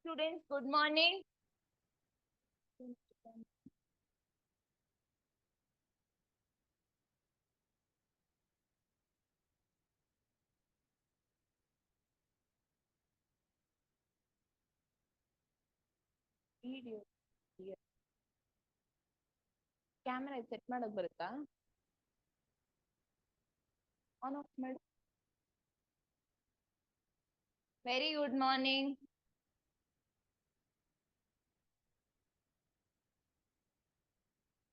Students, good morning. Video. Camera set ಮಾಡಕ್ ಬರುತ್ತಾ? On off ಮಾಡು. Very good morning.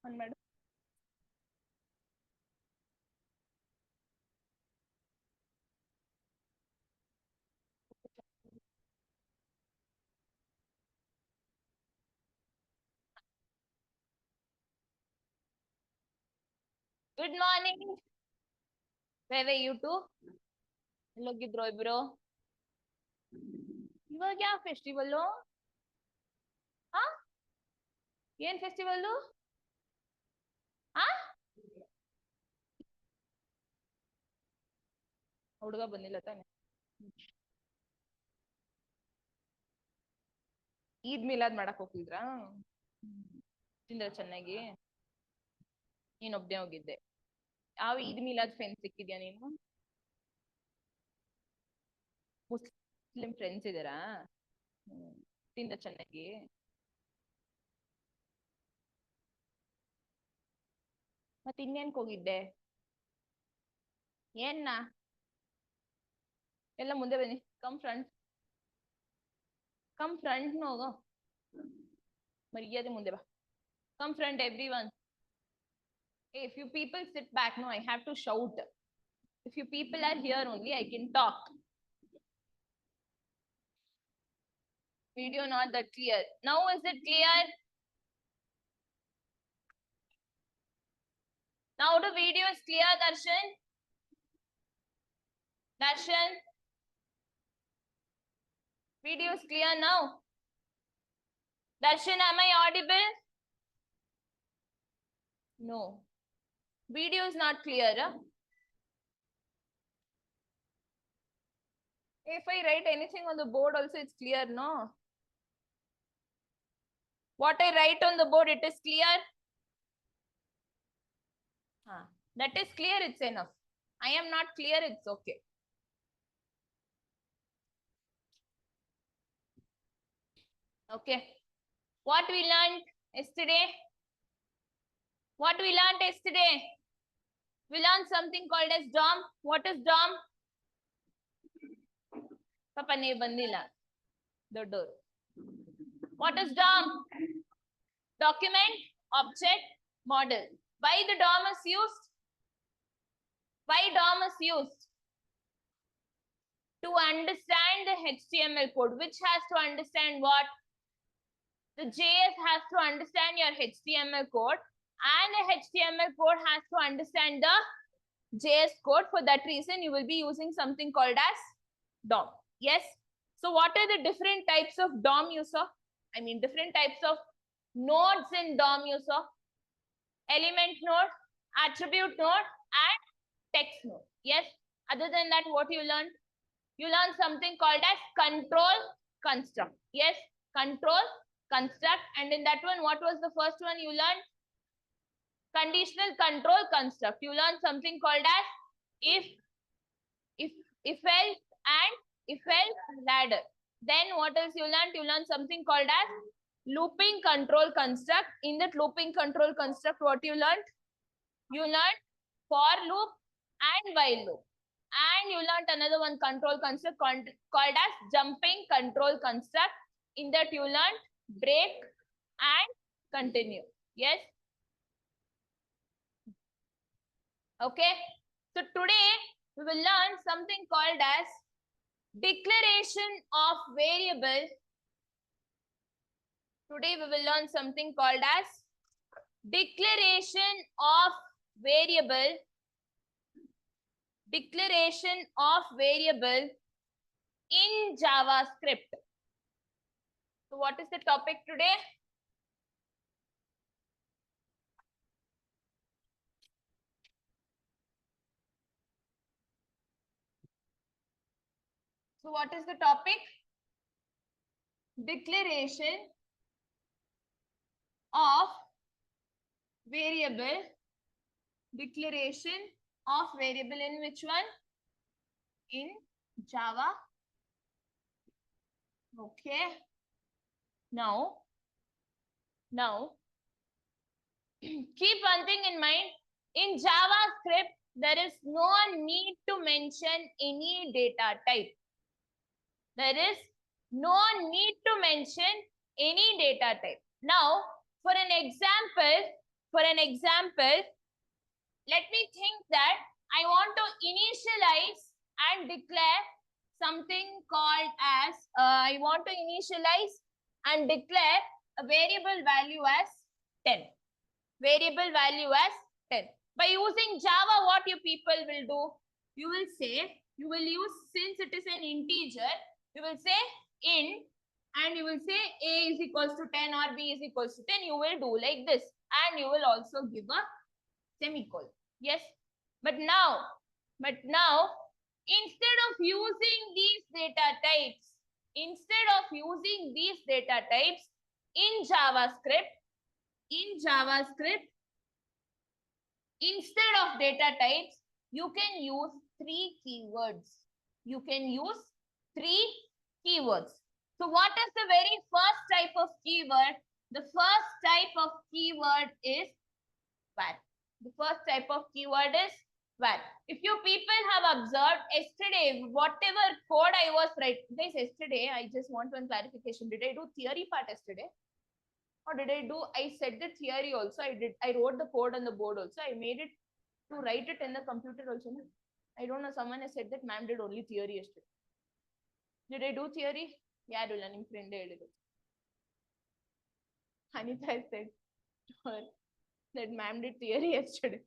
On ಮಾಡು. Good morning. Where were you two? ಎಲ್ಲೋಗಿದ್ರು ಇಬ್ರು? ಇವಾಗ ಯಾವ ಫೆಸ್ಟಿವಲ್? ಹಾ? ಏನ್ ಫೆಸ್ಟಿವಲ್? ಹಾ? ಹುಡುಗ ಬಂದಿಲ್ಲ ತಾನೆ? ಈದ್ ಮಿಲಾದ್ ಮಾಡಕ್ ಹೋಗಿದ್ರಾ? ತಿಂದ್ರ ಚೆನ್ನಾಗಿ? ನೀನ್ ಒಬ್ನೇ ಹೋಗಿದ್ದೆ. ಯಾವ ಈದ್ ಮಿಲಾದ್ ಫ್ರೆಂಡ್ಸ್ ಸಿಕ್ಕಿದ್ಯಾ ನೀನು? ಮುಸ್ಲಿಂ ಫ್ರೆಂಡ್ಸ್ ಇದಾರಾ? ತಿಂದ ಚೆನ್ನಾಗಿ? ಮತ್ತೆ ಇನ್ನೇನ್ಕ್ ಹೋಗಿದ್ದೆ? ಏನ್ನ? ಎಲ್ಲ ಮುಂದೆ ಬನ್ನಿ. Come front. ಕಮ್ ಫ್ರಂಟ್ ಹೋಗೋ. ಮರ್ಯಾದೆ ಮುಂದೆ ಬಾ. Come front everyone. If you people sit back, no, I have to shout. If you people are here only, I can talk. Video not that clear. Now is it clear? Now the video is clear, Darshan? Darshan? Video is clear now? Darshan, am I audible? No. Video is not clear. Huh? If I write anything on the board also, it's clear, no? What I write on the board, it is clear? That is clear, it's enough. I am not clear, it's okay. Okay. What we learned yesterday? What we learned yesterday? We learned something called as DOM. What is DOM? Papa ne bandila. Doddoru. What is DOM? Document, object, model. Why the DOM is used? Why DOM is used? To understand the HTML code. Which has to understand what? The JS has to understand your HTML code, and the HTML code has to understand the JS code. For that reason, you will be using something called as DOM. Yes. So what are the different types of DOM you saw? I mean, different types of nodes in DOM you saw. Element node, attribute node, and text node. Yes. Other than that, what you learned? You learned something called as control construct. Yes. Control construct. And in that one, what was the first one you learned? Conditional control construct. You learned something called as if else, and if else ladder. Then what else you learned? You learned something called as looping control construct. In that looping control construct, what you learned? You learned for loop and while loop. And you learned another one control construct called as jumping control construct. In that you learned break and continue. Yes. Okay. So today we will learn something called as declaration of variable. Today we will learn something called as declaration of variable. Declaration of variable in JavaScript. So what is the topic today? So what is the topic? declaration of variable, declaration of variable in which one? In Java. Okay. Now keep one thing in mind. In JavaScript, there is no need to mention any data type. There is no need to mention any data type. Now, for an example, let me think that I want to initialize and declare something called as, I want to initialize and declare a variable value as 10. Variable value as 10. By using Java, what you people will do? You will say, you will use, since it is an integer, you will say int, and you will say a is equals to 10 or b is equals to 10. You will do like this, and you will also give a semicolon. Yes, but now, instead of using these data types, in JavaScript, instead of data types, you can use 3 keywords. So what is the very first type of keyword? The first type of keyword is var. The first type of keyword is var. If you people have observed yesterday, whatever code I was writing, guys, yesterday, I just want one clarification. Did I do theory part yesterday? Or did I said the theory also? I wrote the code on the board also. I made it to write it in the computer also. No? I don't know, someone has said that ma'am did only theory yesterday. Did I do theory? Yeah, learning friend. Anita has said that ma'am did theory yesterday.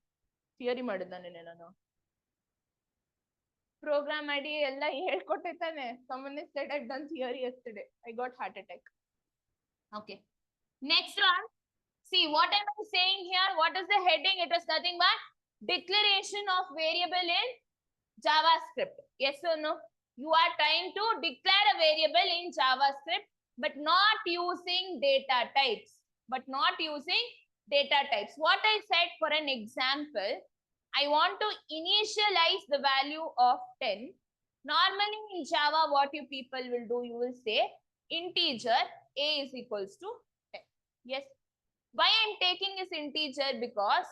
Theory ಮಾಡಿದ್ದಾನೆ ನಾನು. Program ID ಎಲ್ಲ ಹೇಳ್ಕೊಟ್ಟಿದ್ದಾನೆ. Someone has said I've done theory yesterday. I got heart attack. Okay. Next one. See, what am I saying here? What is the heading? It is nothing but declaration of variable in JavaScript. Yes or no? You are trying to declare a variable in JavaScript, but not using data types. What I said for an example, I want to initialize the value of 10. Normally in Java, what you people will do, you will say integer a is equals to 10. Yes. Why I am taking this integer? Because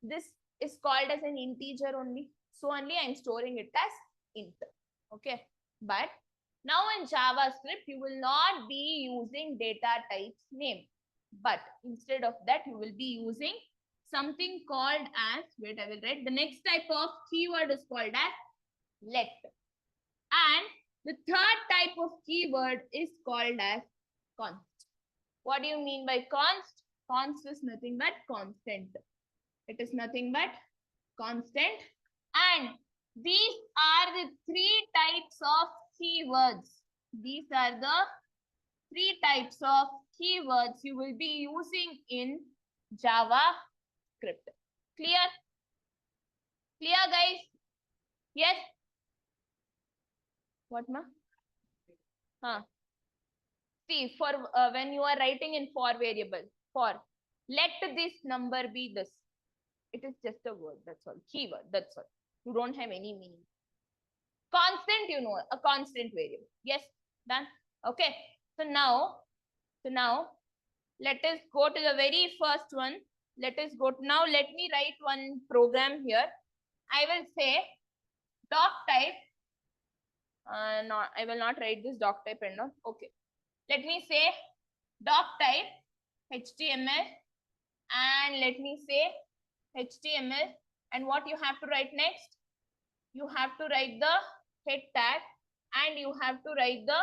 this is called as an integer only. So only I am storing it as int. Okay. But now in JavaScript, you will not be using data types name. But instead of that, you will be using something called as, wait, I will write. The next type of keyword is called as let. And the third type of keyword is called as const. What do you mean by const? Const is nothing but constant. It is nothing but constant. And these are the 3 types of keywords. These are the 3 types of keywords you will be using in JavaScript. Clear? Clear, guys? Yes? What, ma? See, for when you are writing in for variable, for, let this number be this. It is just a word, that's all. Keyword, that's all. You don't have any meaning. Constant, you know, a constant variable. Yes, done. Okay. So now, let us go to the very first one. Let me write one program here. I will say doc type. I will not write this doc type and not. Okay. Let me say doc type HTML, and let me say HTML, and what you have to write next? You have to write the head tag, and you have to write the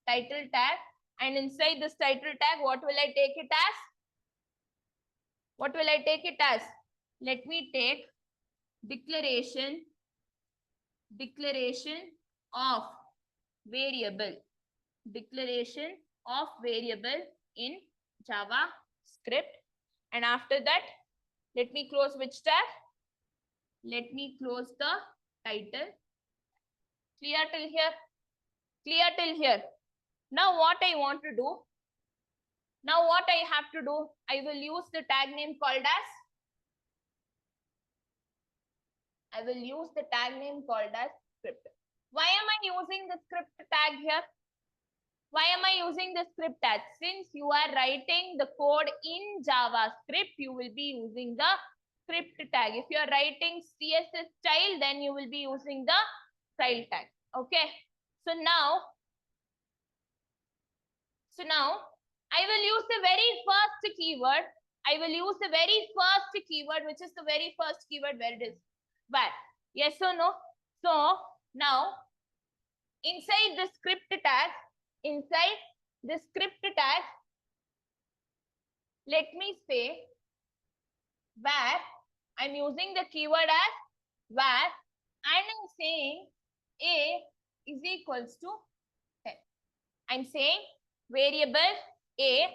title tag, and inside this title tag, what will I take it as? What will I take it as? Let me take declaration of variable. Declaration of variable in JavaScript. And after that, let me close which tag? Let me close the title. Clear till here? Clear till here? Now what I want to do? Now what I have to do? I will use the tag name called as script. Why am I using the script tag here? Why am I using the script tag? Since you are writing the code in JavaScript, you will be using the script tag. If you are writing CSS style, then you will be using the style tag. Okay. So now I will use the very first keyword. Which is the very first keyword. Where it is? Where? Yes or no? So now inside the script tag, let me say where. I'm using the keyword as where, and I'm saying a is equals to 10. I'm saying variable a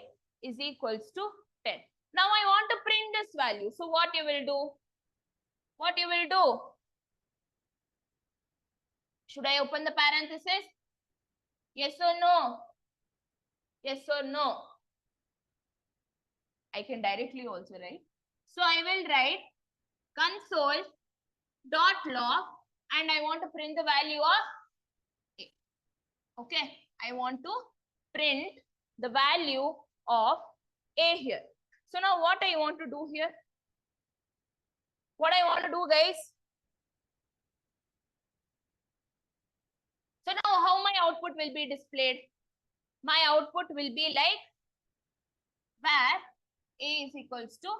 is equals to 10. Now I want to print this value. So what you will do? Should I open the parenthesis? Yes or no? Yes or no? I can directly also write. So I will write console dot log, and I want to print the value of a. Okay, I want to print the value of a here. So now what I want to do here? What I want to do, guys? So now how my output will be displayed? My output will be like where a is equals to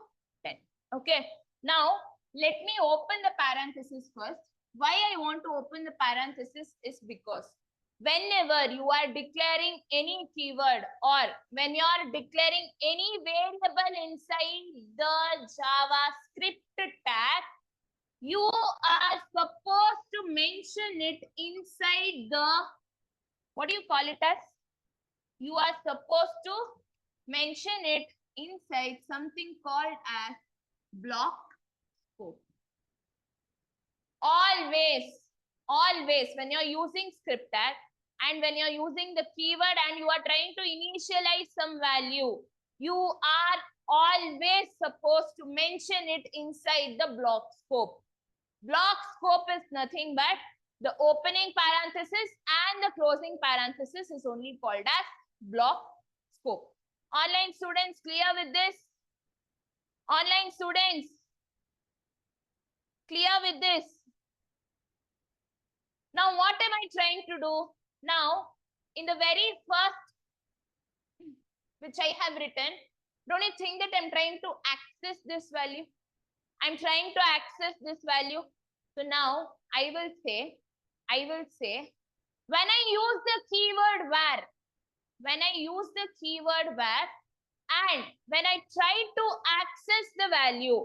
10. Okay, now let me open the parenthesis first. Why I want to open the parenthesis is because whenever you are declaring any keyword or when you are declaring any variable inside the JavaScript tag, you are supposed to mention it inside the, what do you call it as? You are supposed to mention it inside something called as block scope. Always when you're using script tag and when you're using the keyword and you are trying to initialize some value, you are always supposed to mention it inside the block scope. Block scope is nothing but the opening parenthesis and the closing parenthesis is only called as block scope. Online students, clear with this? Online students, clear with this? Now, what am I trying to do? Now, in the very first, which I have written, don't you think that I'm trying to access this value? I'm trying to access this value. So now I will say, when I use the keyword where, and when I try to access the value,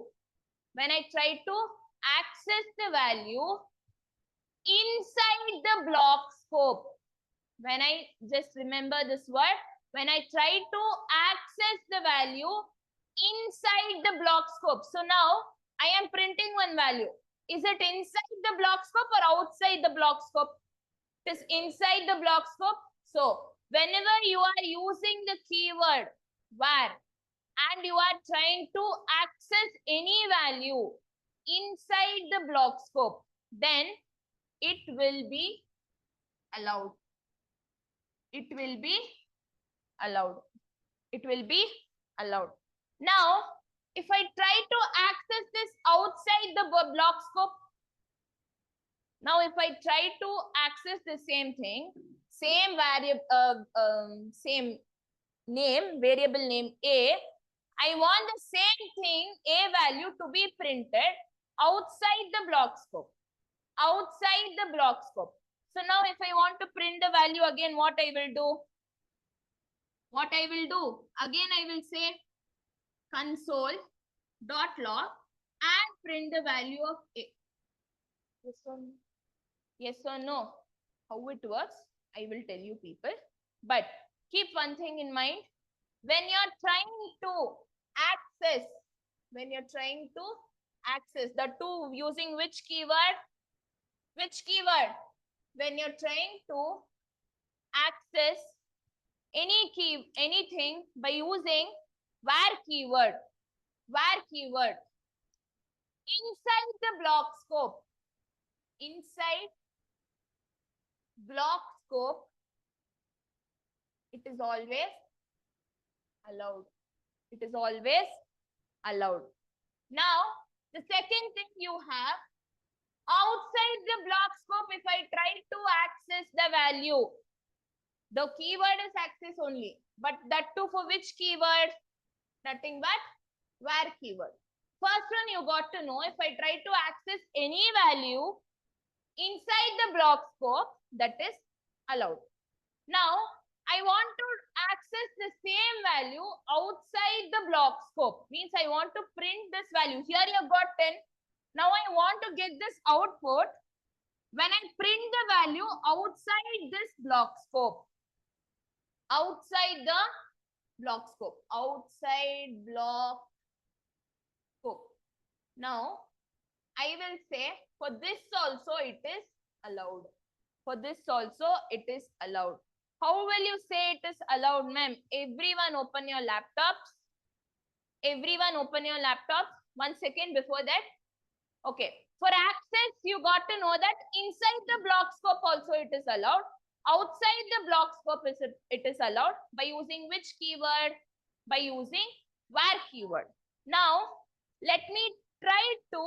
inside the block scope, when I just remember this word, when I try to access the value inside the block scope. So now I am printing one value. Is it inside the block scope or outside the block scope? It is inside the block scope. So whenever you are using the keyword where and you are trying to access any value inside the block scope, then it will be allowed. It will be allowed. Now, if I try to access this outside the block scope, now if I try to access the same thing, same variable, same name, variable name A, I want the same thing, A value, to be printed outside the block scope. So now if I want to print the value again, what I will do? Again, I will say console.log and print the value of A. Yes or no? How it works, I will tell you, people. But keep one thing in mind. When you're trying to access, the two, using which keyword? When you're trying to access anything by using where keyword. Where keyword. Inside the block scope. Inside block scope, it is always allowed. It is always allowed. Now, the second thing you have, outside the block scope, if I try to access the value, the keyword is access only, but that too for which keyword? Nothing but where keyword. First one you got to know, if I try to access any value inside the block scope, that is allowed. Now, I want to access the same value outside the block scope. Means I want to print this value. Here you have got 10. Now I want to get this output when I print the value outside this block scope. Outside the block scope. Outside block scope. Now, I will say for this also it is allowed. For this also it is allowed. How will you say it is allowed, ma'am? Everyone open your laptops. Everyone open your laptops. 1 second before that. Okay. For access, you got to know that inside the block scope also it is allowed. Outside the block scope it is allowed. By using which keyword? By using where keyword. Now, let me try to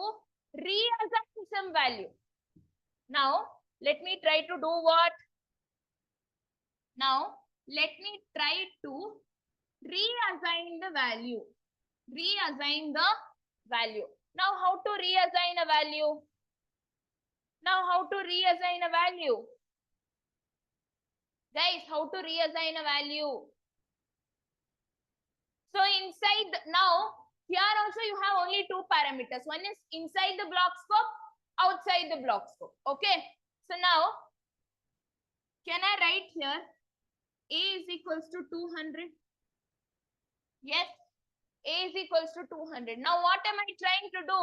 reassign some value. Now, let me try to do what? Now, let me try to reassign the value. Reassign the value. Now, how to reassign a value? Now, how to reassign a value? Guys, how to reassign a value? So, inside, now, here also you have only two parameters. One is inside the block scope, outside the block scope. Okay. So, now, can I write here A is equals to 200? Yes. A is equals to 200. Now, what am I trying to do?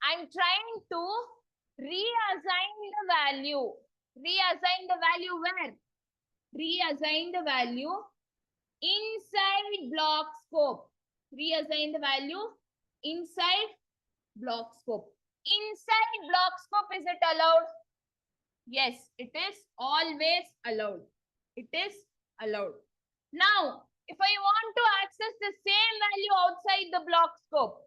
I'm trying to reassign the value. Reassign the value where? Reassign the value inside block scope. Reassign the value inside block scope. Inside block scope, is it allowed? Yes, it is always allowed. It is allowed. Now, if I want to access the same value outside the block scope,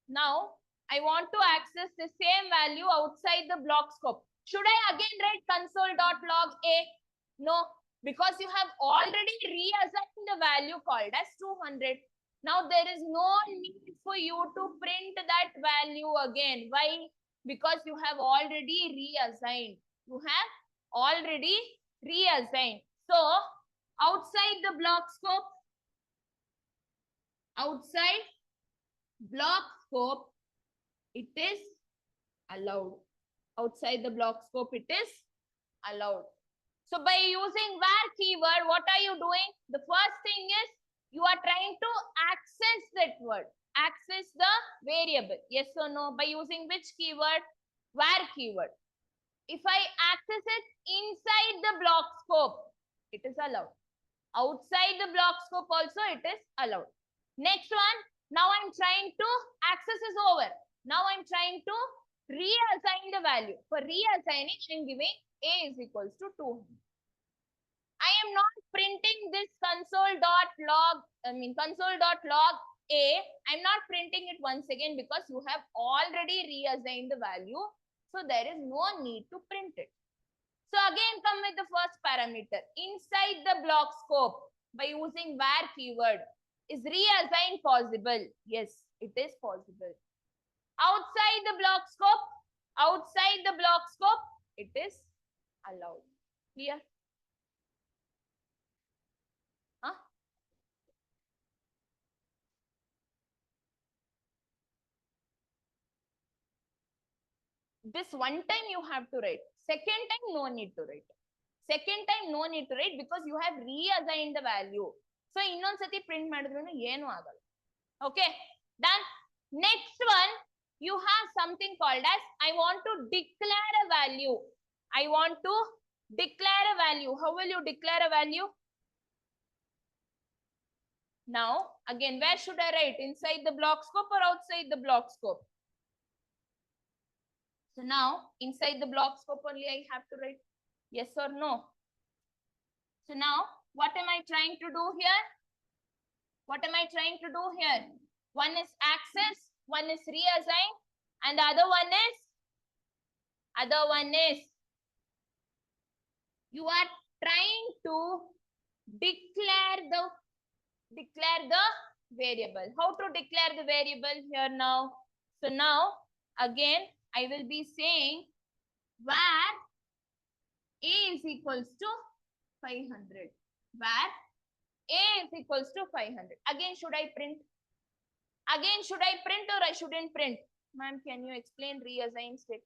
now I want to access the same value outside the block scope. Should I again write console.log A? No, because you have already reassigned the value called as 200. Now there is no need for you to print that value again. Why? Because you have already reassigned. You have already reassigned. So, outside the block scope, outside block scope, it is allowed. Outside the block scope, it is allowed. So by using where keyword, what are you doing? The first thing is you are trying to access that word. Access the variable. Yes or no? By using which keyword? Where keyword. If I access it inside the block scope, it is allowed. Outside the block scope also it is allowed. Next one, now I'm trying to access is over. Now I'm trying to reassign the value. For reassigning, I'm giving A is equals to 200. I am not printing this console.log A. I'm not printing it once again because you have already reassigned the value. So there is no need to print it. So again, come with the first parameter. Inside the block scope, by using where keyword, is reassign possible? Yes, it is possible. Outside the block scope, it is allowed. Clear? Huh? This one time you have to write. Second time, no need to write. Second time, no need to write because you have reassigned the value. So, innonsati print madidrunu ಏನು ಆಗಲ್ಲ. Okay, done. Next one, you have something called as I want to declare a value. I want to declare a value. How will you declare a value? Now, again, where should I write? Inside the block scope or outside the block scope? So now, inside the block scope only I have to write yes or no. So now, what am I trying to do here? What am I trying to do here? One is access, one is reassign, and the other one is you are trying to declare the variable. How to declare the variable here now? So now again I will be saying where a is equals to 500. Where a is equals to 500. Again should I print? Again should I print or I shouldn't print? Ma'am, can you explain reassign step?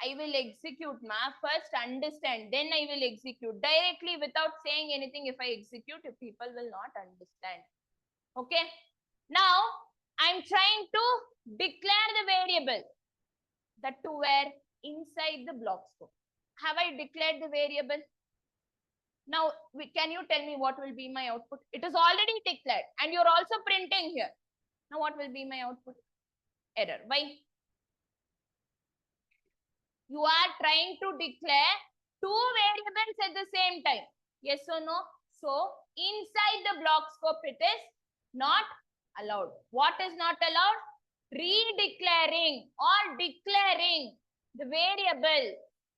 I will execute, ma'am. First understand, then I will execute. Directly without saying anything, if I execute, people will not understand. Okay. Now, I'm trying to declare the variable. That to where? Inside the block scope. Have I declared the variable? Now, can you tell me what will be my output? It is already declared and you're also printing here. Now, what will be my output? Error. Why? You are trying to declare two variables at the same time. Yes or no? So, inside the block scope, it is not allowed. What is not allowed? Redeclaring or declaring the variable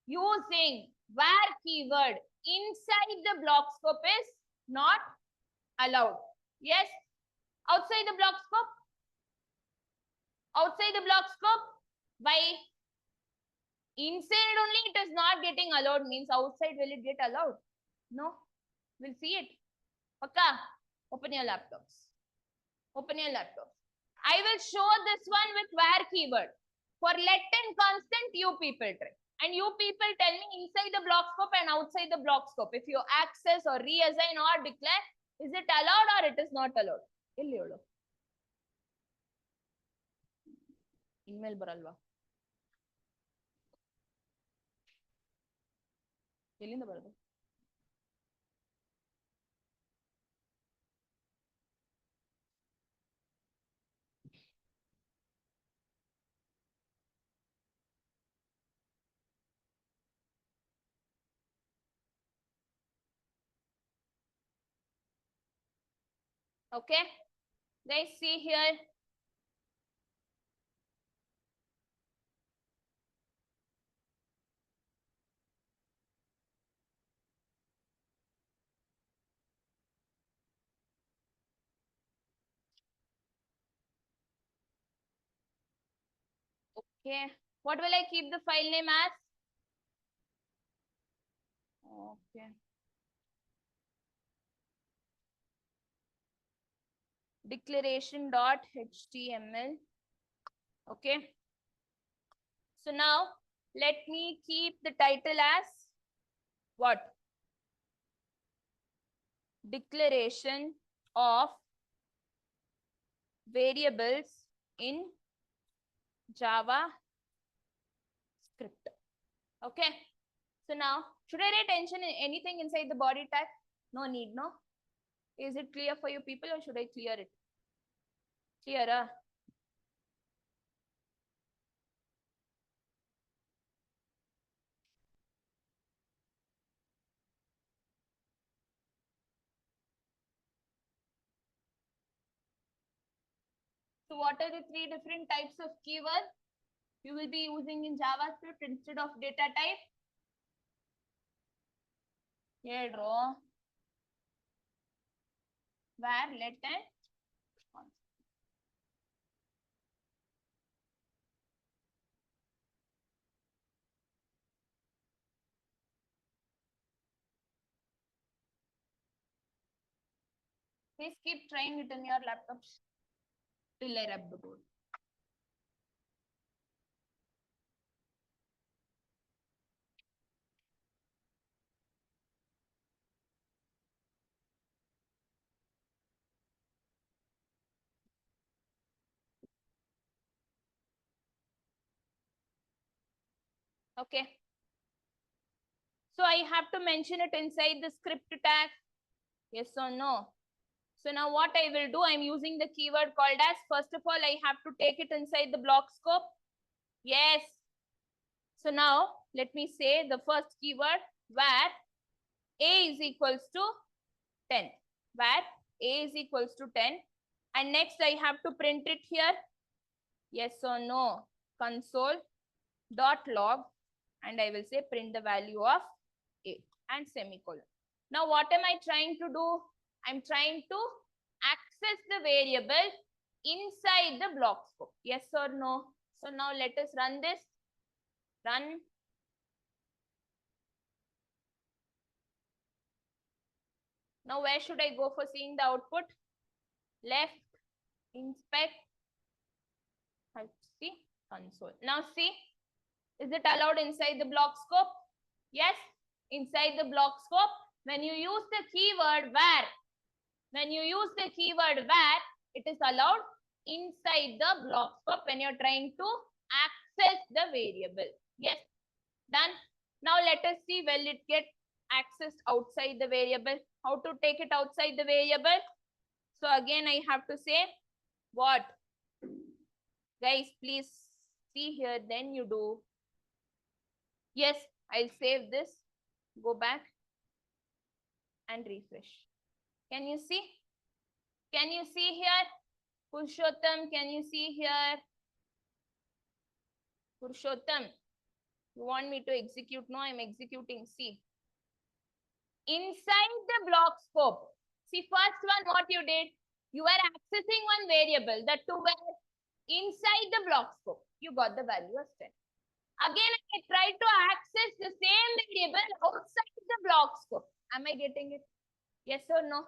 using where keyword inside the block scope is not allowed. Yes? Outside the block scope? Outside the block scope? Why? Inside only it is not getting allowed, means outside will it get allowed? No. We'll see it. Okay. Open your laptops. Open your laptops. I will show this one with where keyword. For let and constant, you people try. And you people tell me inside the block scope and outside the block scope. If you access or reassign or declare, is it allowed or it is not allowed? Email baralva. ಎಲ್ಲಿಂದ ಬರೋದು? Okay, guys, see here. Okay, what will I keep the file name as? Okay. Declaration.html. Okay. So now let me keep the title as what? Declaration of variables in Java script. Okay. So now, should I write anything inside the body tag? No need, no? Is it clear for you people or should I clear it? Clear, So what are the three different types of keywords you will be using in JavaScript instead of data type? Here, draw. Where, let, and constant. Please keep trying it in your laptops till I rub the board. Okay. So I have to mention it inside the script tag. Yes or no? So now what I will do, I'm using the keyword called as, first of all, I have to take it inside the block scope. Yes. So now let me say the first keyword where A is equals to 10, where A is equals to 10. And next I have to print it here. Yes or no, console dot log, and I will say print the value of A and semicolon. Now what am I trying to do? I'm trying to access the variable inside the block scope. Yes or no? So now let us run this. Run. Now where should I go for seeing the output? Left, inspect, see, console. Now see, is it allowed inside the block scope? Yes, inside the block scope. When you use the keyword where, it is allowed inside the block scope when you're trying to access the variable. Yes, done. Now let us see, will it get accessed outside the variable? How to take it outside the variable? So again, I have to say what? Guys, please see here, then you do. Yes, I'll save this, go back and refresh. Can you see? Can you see here? Purushottam, can you see here? Purushottam, you want me to execute? No, I'm executing. See, inside the block scope. See, first one, what you did? You were accessing one variable, that two were inside the block scope. You got the value as 10. Again, I tried to access the same variable outside the block scope. Am I getting it? Yes or no?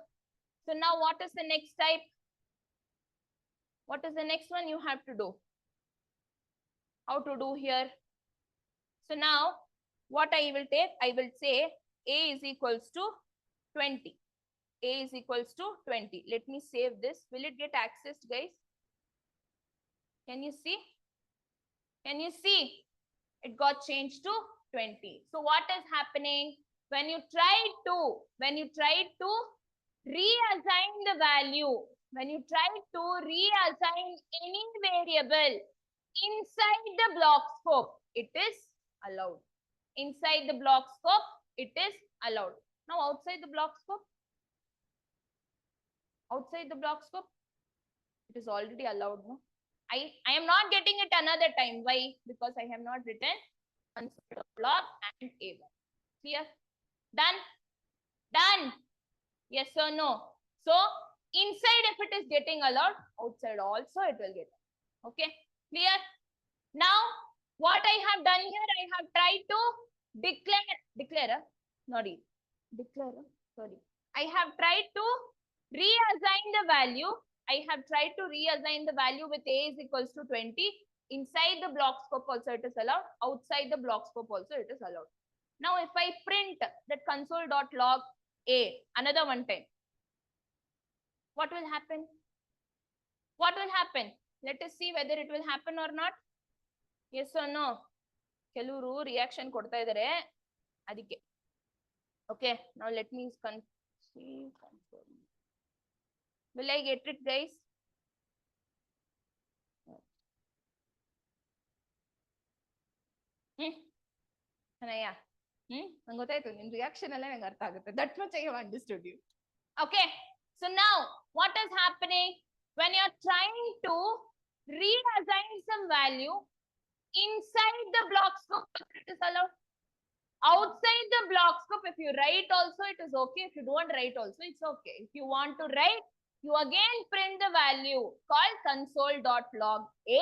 So now what is the next type? What is the next one you have to do? How to do here? So now what I will take, I will say A is equals to 20. A is equals to 20. Let me save this. Will it get accessed, guys? Can you see? Can you see? It got changed to 20. So what is happening? When you try to reassign the value, any variable inside the block scope, it is allowed. Inside the block scope, it is allowed. Now outside the block scope, it is already allowed. No? I am not getting it another time. Why? Because I have not written console log and A1. Clear? Done? Done? Yes or no? So inside if it is getting allowed, outside also it will get allowed. Okay? Clear? Now what I have done here, I have tried to I have tried to reassign the value. With A is equals to 20. Inside the block scope also it is allowed. Outside the block scope also it is allowed. Now if I print that console.log A another one time, what will happen? Let us see whether it will happen or not. Yes or no? ಕೆಲವರು reaction ಕೊಡ್ತಾ ಇದ್ದಾರೆ ಅದಕ್ಕೆ. Okay, now let me see. Will I get it, guys? Anaya, ನಂಗೆ ಗೊತ್ತಾಯ್ತು ನಿಮ್ reaction ಎಲ್ಲ ನಂಗೆ ಅರ್ಥ ಆಗುತ್ತೆ. That much I have understood you. Okay, so now what is happening when you're trying to reassign some value inside the block scope, it is allowed. Outside the block scope, if you write also, it is okay. If you don't write also, it's okay. If you want to write, you again print the value called console.log A,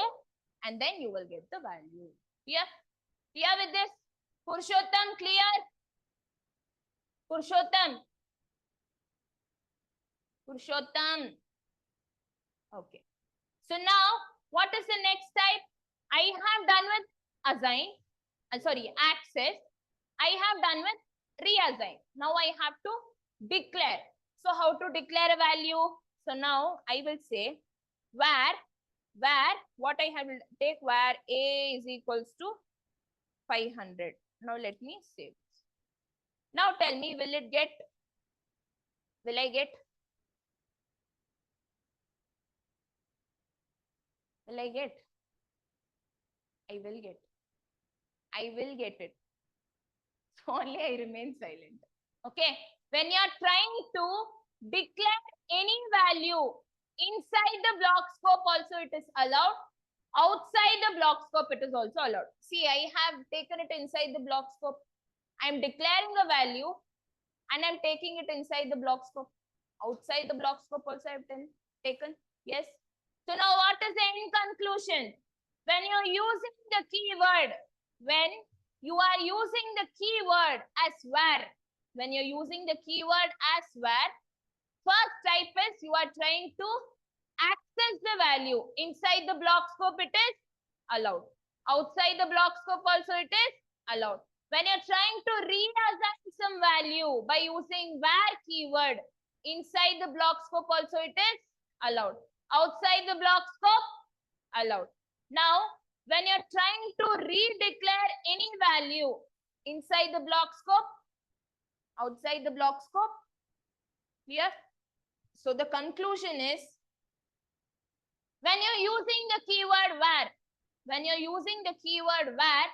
and then you will get the value. Clear? Clear with this? Purushottam, clear? Purushottam. Okay. So now, what is the next type? I have done with access. I have done with reassign. Now I have to declare. So how to declare a value? So now I will say where what I have will take where A is equals to 500. Now let me save this. Now tell me, will I get Will I get? I will get. I will get it. So only I remain silent. Okay. When you're trying to declare any value inside the block scope, also it is allowed. Outside the block scope, it is also allowed. See, I have taken it inside the block scope. I'm declaring a value and I'm taking it inside the block scope. Outside the block scope also I've taken. Yes. So now what is the end conclusion? When you're using the keyword, when you are using the keyword as where, when you're using the keyword as where, first type is you are trying to access the value. Inside the block scope, it is allowed. Outside the block scope also it is allowed. When you're trying to reassign some value by using where keyword, inside the block scope also it is allowed. Outside the block scope, allowed. Now, when you're trying to redeclare any value inside the block scope, outside the block scope, clear? So the conclusion is, when you're using the keyword where, when you're using the keyword where,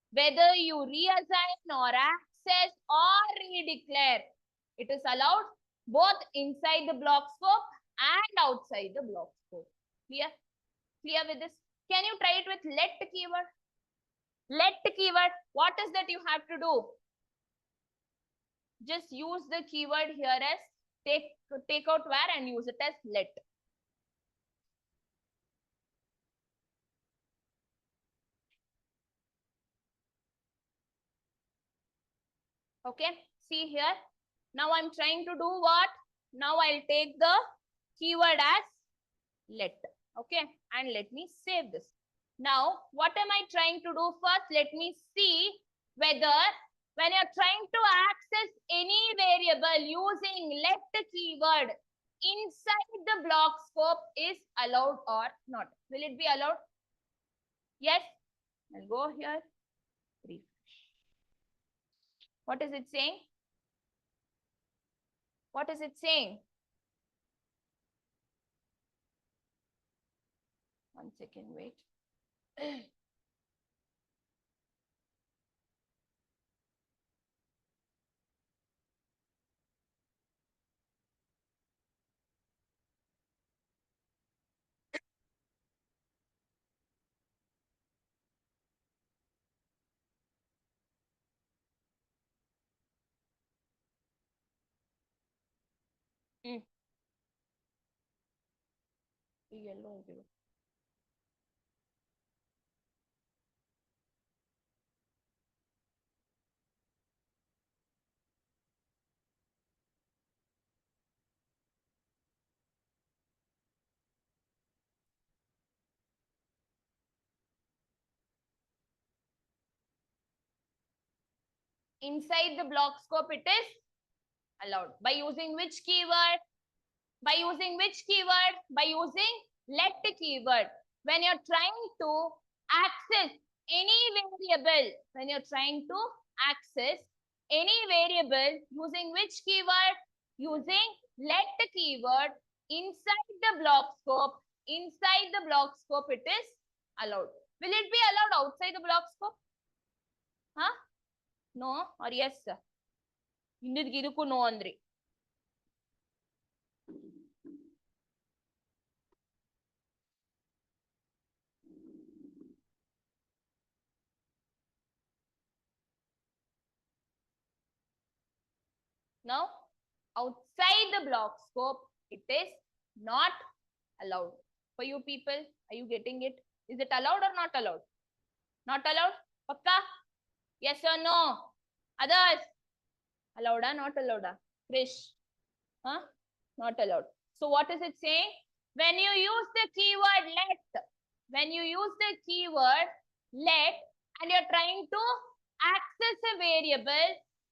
whether you reassign or access or redeclare, it is allowed both inside the block scope and outside the block scope. Clear? Clear with this? Can you try it with let keyword? Let keyword, what is that you have to do? Just use the keyword here as take out where and use it as let. Okay, see here. Now I'm trying to do what? Now I'll take the keyword as let. Okay, and let me save this. Now, what am I trying to do first? Let me see whether when you're trying to access any variable using let keyword inside the block scope is allowed or not. Will it be allowed? Yes. I'll go here. Refresh. What is it saying? What is it saying? 1 second, wait. Yellow. Inside the block scope, it is allowed. By using which keyword? By using which keyword? By using let keyword. When you're trying to access any variable, when you're trying to access any variable using which keyword? Using let keyword inside the block scope. Inside the block scope, it is allowed. Will it be allowed outside the block scope? Huh? No or yes? Indidku no andre. Now, outside the block scope, it is not allowed. For you people, are you getting it? Is it allowed or not allowed? Not allowed? Pakka? Yes or no? Others? Allowed or not allowed? Krish? Huh? Not allowed. So what is it saying? When you use the keyword let, when you use the keyword let and you're trying to access a variable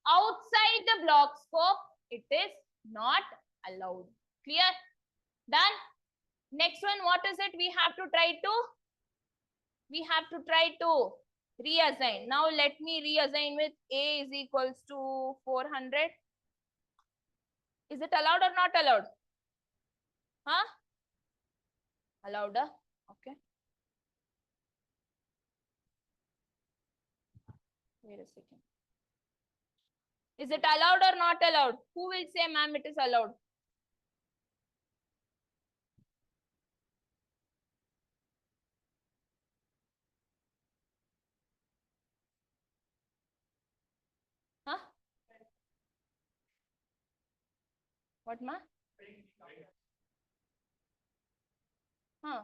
outside the block scope, it is not allowed. Clear? Done? Next one, what is it we have to try to? We have to try to reassign. Now let me reassign with A is equals to 400. Is it allowed or not allowed? Huh? Allowed? Okay. Wait a second. Is it allowed or not allowed? Who will say, ma'am, it is allowed? Huh? What, ma? Huh?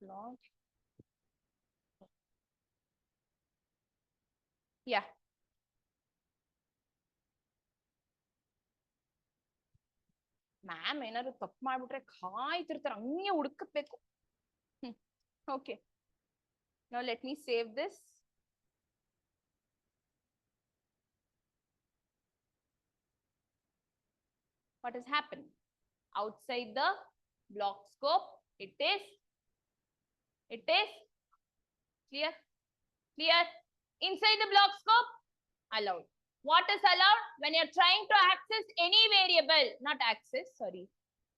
Log. Yeah. Ma'am ಏನಾದ್ರು ತಪ್ಪು ಮಾಡ್ಬಿಟ್ರೆ ಕಾಯ್ತಿರ್ತಾರೆ ಹಂಗೆ ಹುಡುಕಬೇಕು. Okay. Now let me save this. What has happened? Outside the block scope, it is clear? Clear? Inside the block scope, allowed. What is allowed? When you're trying to access any variable, not access, sorry,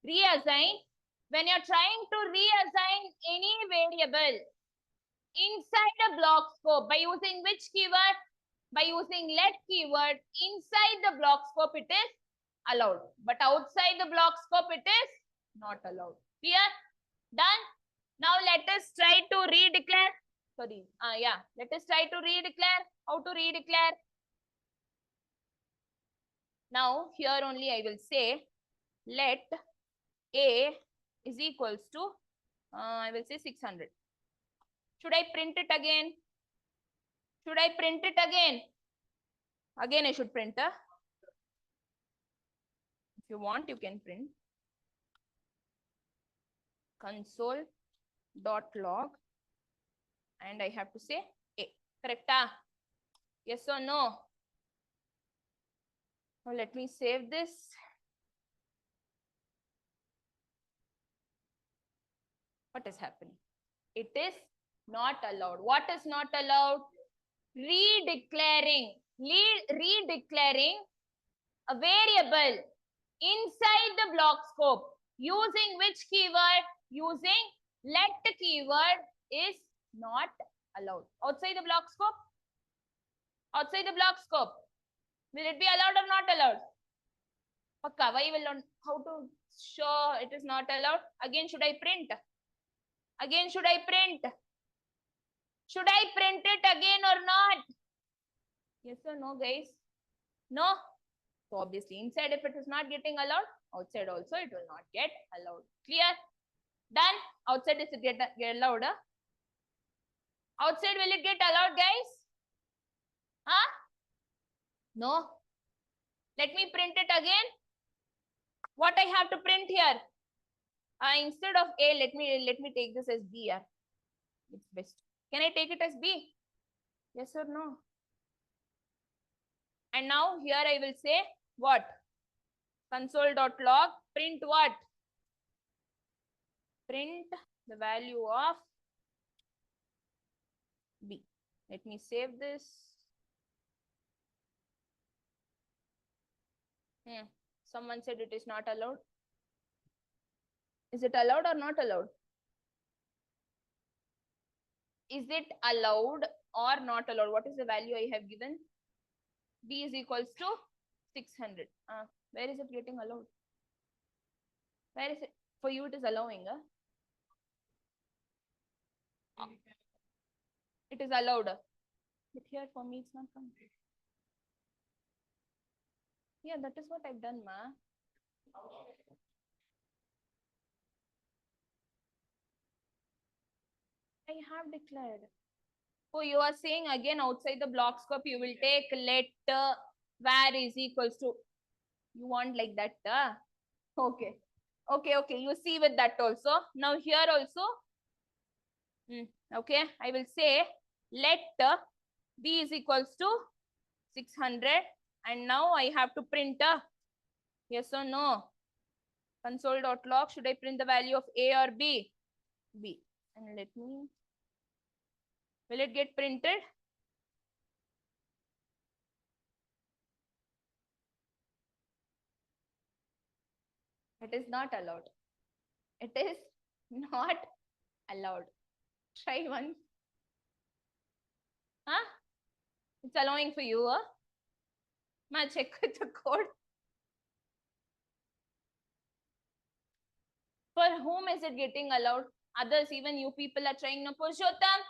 reassign. When you're trying to reassign any variable inside a block scope by using which keyword? By using let keyword, inside the block scope it is allowed, but outside the block scope it is not allowed. Clear? Done? Now let us try to redeclare. Sorry, yeah, let us try to redeclare. How to redeclare? Now here only I will say let A is equals to I will say 600. Should I print it again? Should I print it again? Again I should print. If you want, you can print console.log and I have to say A. Correct? Yes or no? Now let me save this. What is happening? It is not allowed. What is not allowed? Redeclaring a variable inside the block scope using which keyword? Using let keyword is not allowed. Outside the block scope? Outside the block scope. Will it be allowed or not allowed? Pakka, why will not? How to show it is not allowed? Again, should I print? Again, should I print? Should I print it again or not? Yes or no, guys? No? So obviously inside if it is not getting allowed, outside also it will not get allowed. Clear? Done? Outside is it get allowed? Outside will it get allowed, guys? Huh? No. Let me print it again. What I have to print here? Instead of A, let me take this as B. It's best. Can I take it as B? Yes or no? And now here I will say what? Console.log print what? Print the value of B. Let me save this. Someone said it is not allowed. Is it allowed or not allowed? Is it allowed or not allowed? What is the value I have given? B is equals to 600. Where is it getting allowed? Where is it? For you it is allowing. It is allowed. But here for me it's not coming. Yeah, that is what I've done, ma. I have declared. Oh, you are saying again outside the block scope you will take let var is equals to. You want like that? Okay. Okay. You see with that also. Now here also. Okay. I will say let B is equals to 600. And now I have to print yes or no. Console.log, should I print the value of A or B? B. And let me, will it get printed? It is not allowed. It is not allowed. Try once. Huh? It's allowing for you, huh? Ma, check with the code. For whom is it getting allowed? Others, even you people are trying. No, Purushottam,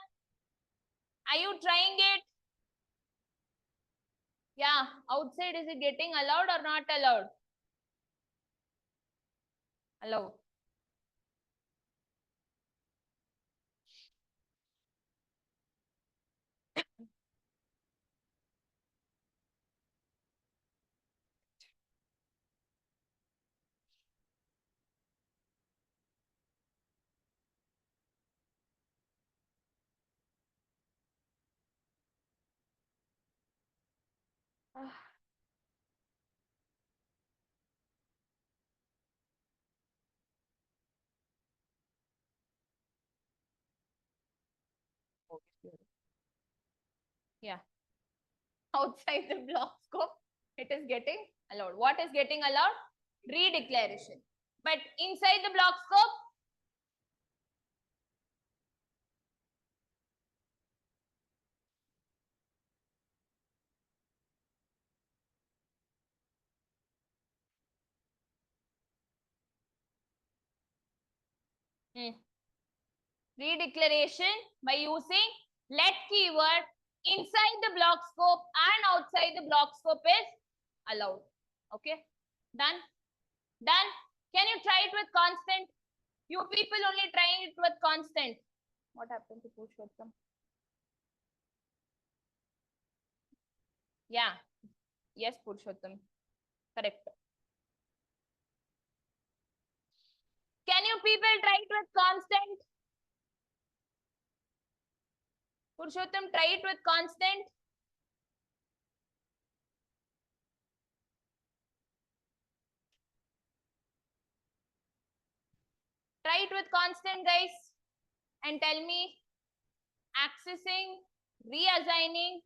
are you trying it? Yeah, outside is it getting allowed or not allowed? Allowed. Yeah. Outside the block scope, it is getting allowed. What is getting allowed? Redeclaration. But inside the block scope, redeclaration by using let keyword inside the block scope and outside the block scope is allowed. Okay, done. Done. Can you try it with constant? You people only trying it with constant. What happened to Purushottam? Yeah. Yes, Purushottam. Correct. Can you people try it with constant? Purushottam, try it with constant. Try it with constant, guys. And tell me, accessing, reassigning,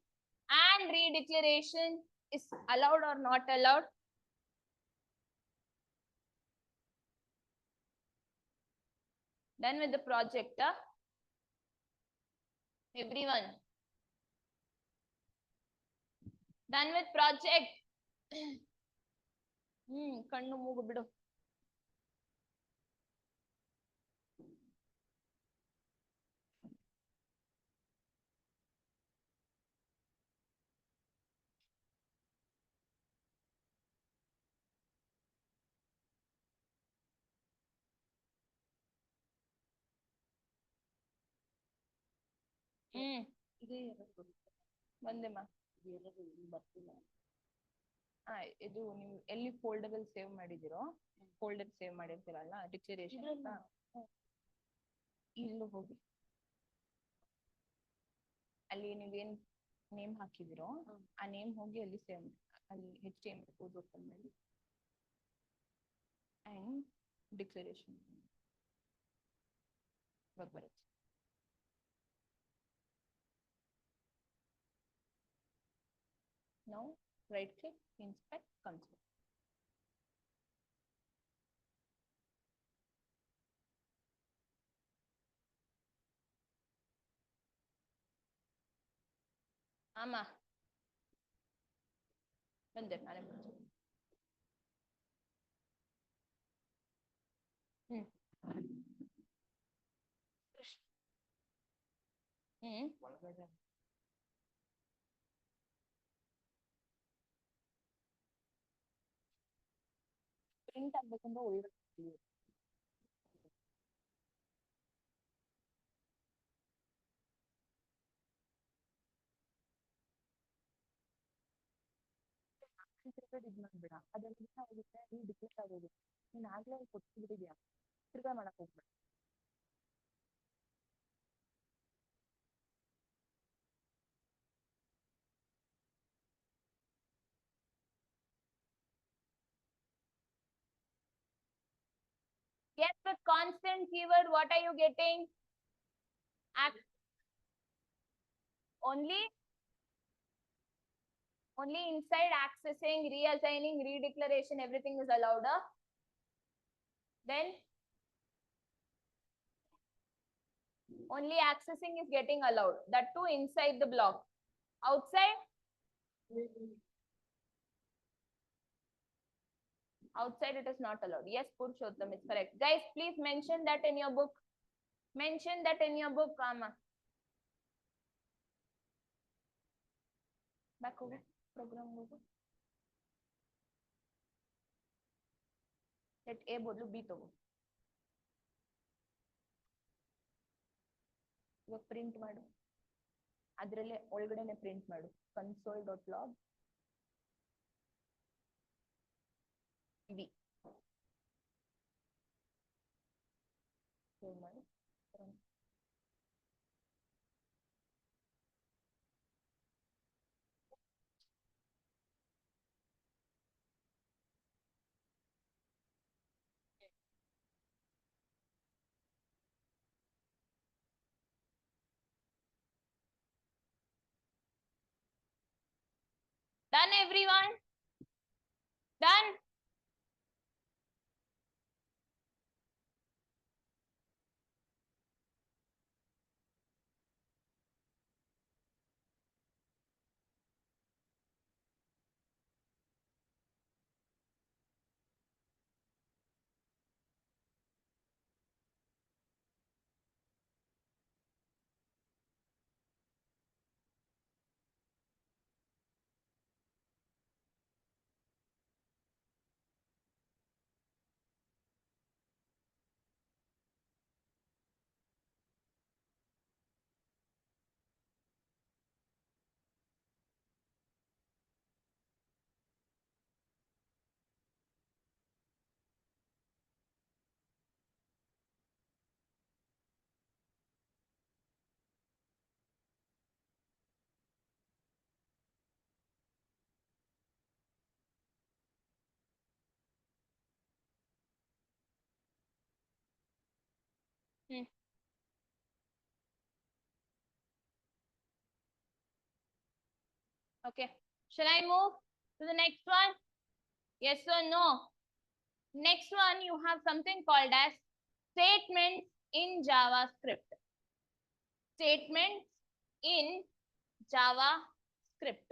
and redeclaration is allowed or not allowed? Done with the project, huh? Everyone. Done with project. Kannu moogu bidu. ಬಂದೆ ಮಾ ಇದು ನೀವು ಎಲ್ಲಿ folder save ಮಾಡಿದಿರೋ folder save ಮಾಡಿರ್ತೀರಲ್ಲ declaration ಇಲ್ಲೂ ಹೋಗಿ ಅಲ್ಲಿ ನೀವೇನ್ ನೇಮ್ ಹಾಕಿದಿರೋ ಆ ನೇಮ್ ಹೋಗಿ ಅಲ್ಲಿ ಸೇವ್ ಅಲ್ಲಿ HTML ಕೋಡ್ ಓಪನ್ ಮಾಡಿ ಅಂಡ್ ಡಿಕ್ಲರೇಷನ್ ಬರುತ್ತೆ. Now right click, inspect, console. ಆಮಾ ಬಂದೆ ನಾಳೆ ಬರ್ತೀನಿ. ಪ್ರಿಂಟ್ ಆಗ್ಬೇಕಂದ್ರೆ ಒಳ್ಳೆ ಇದ್ ಮಾಡ್ಬೇಡ, ಅದೆಲ್ಲ ಆಗುತ್ತೆ, ಡಿಫೆಕ್ಟ್ ಆಗೋದು. ನೀನ್ ಆಗ್ಲೇ ಕೊಟ್ಬಿಟ್ಟಿದ್ಯಾ, ತಿರ್ಗಾ ಮಾಡಕ್ ಹೋಗ್ಬೇಡ. Yes, with constant keyword, what are you getting? Only inside accessing, reassigning, redeclaration, everything is allowed. Then only accessing is getting allowed. That too inside the block. Outside? Outside it is not allowed. Yes, Purushottam is correct. Guys, please mention that in your book. Mention that in your book, Kama. Back over. Program over. Let A bodlu B togo. ಇವಾಗ print ಮಾಡು, ಅದರಲ್ಲೇ ಒಳಗಡೆನೆ print ಮಾಡು. console.log v save ಮಾಡು. Done, everyone? Done? Okay. Shall I move to the next one? Yes or no? Next one, you have something called as statements in JavaScript. Statements in JavaScript.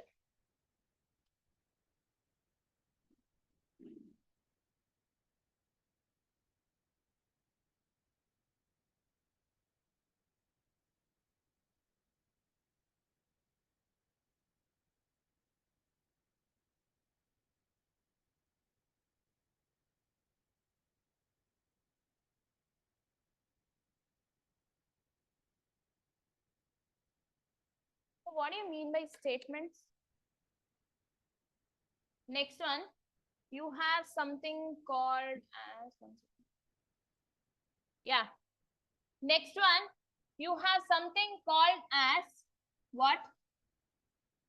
So what do you mean by statements? Next one, you have something called as, yeah. Next one, you have something called as what?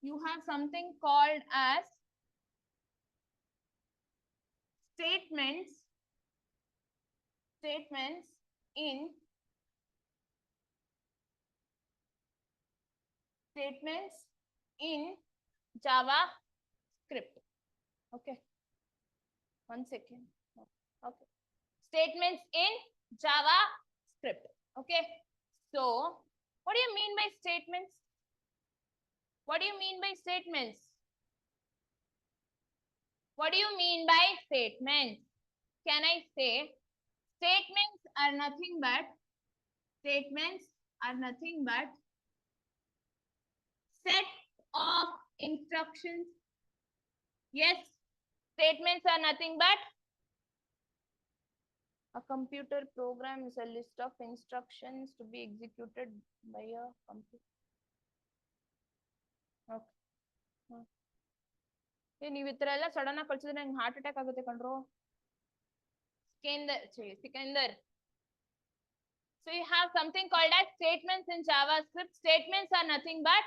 You have something called as statements in JavaScript. Okay. 1 second. Okay. Statements in JavaScript. Okay. So, what do you mean by statements? What do you mean by statements? What do you mean by statements? Can I say statements are nothing but set of instructions? Yes, statements are nothing but a computer program is a list of instructions to be executed by a computer. Okay. ನೀವು ಈ ತರ ಎಲ್ಲ sudden ಆಗಿ ಕಳ್ಸಿದ್ರೆ ನಂಗೆ heart attack ಆಗುತ್ತೆ ಕಣ್ರೋ. Sikandar. So you have something called as statements in JavaScript. Statements are nothing but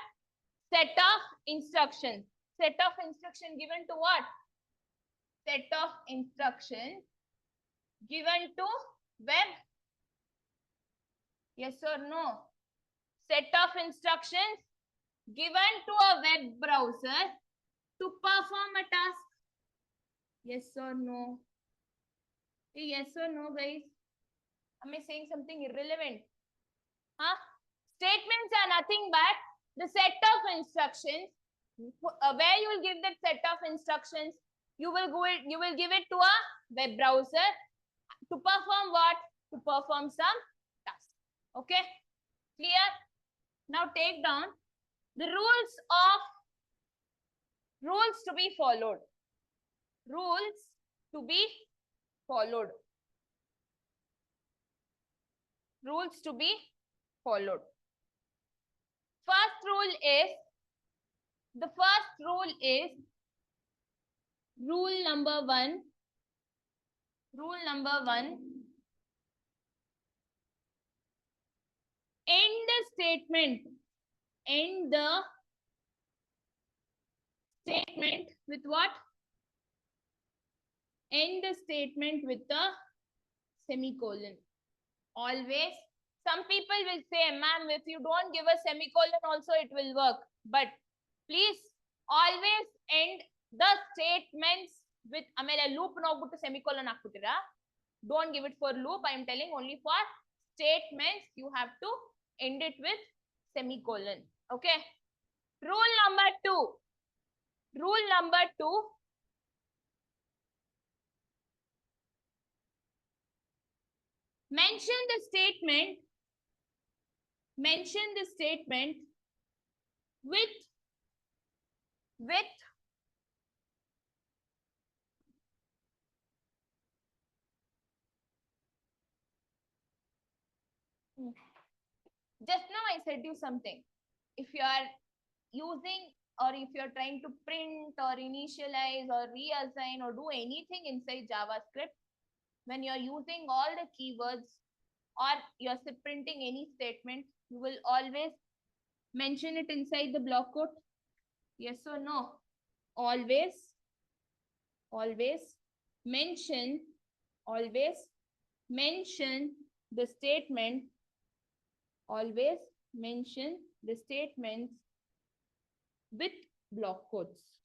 set of instructions. Set of instruction given to what? Set of instructions given to web. Yes or no? Set of instructions given to a web browser to perform a task. Yes or no? Yes or no, guys? Am I saying something irrelevant? Huh? Statements are nothing but the set of instructions where you will give that set of instructions. You will give it to a web browser to perform what? To perform some task. Okay, clear? Now take down the rules to be followed. Rules to be followed. Rules to be followed. The first rule is rule number one. Rule number one. End the statement. End the statement with what? End the statement with the semicolon. Always. Some people will say, ma'am, if you don't give a semicolon also it will work. But please always end the statements with amele loop noguttu semicolon hakutira. Don't give it for loop. I am telling only for statements you have to end it with semicolon. Okay. Rule number two. Rule number two. Mention the statement with just now I said you something. If you are using or if you're trying to print or initialize or reassign or do anything inside JavaScript, when you're using all the keywords or you're printing any statement, you will always mention it inside the block quote. Yes or no? Always mention the statement. Always mention the statements with block quotes.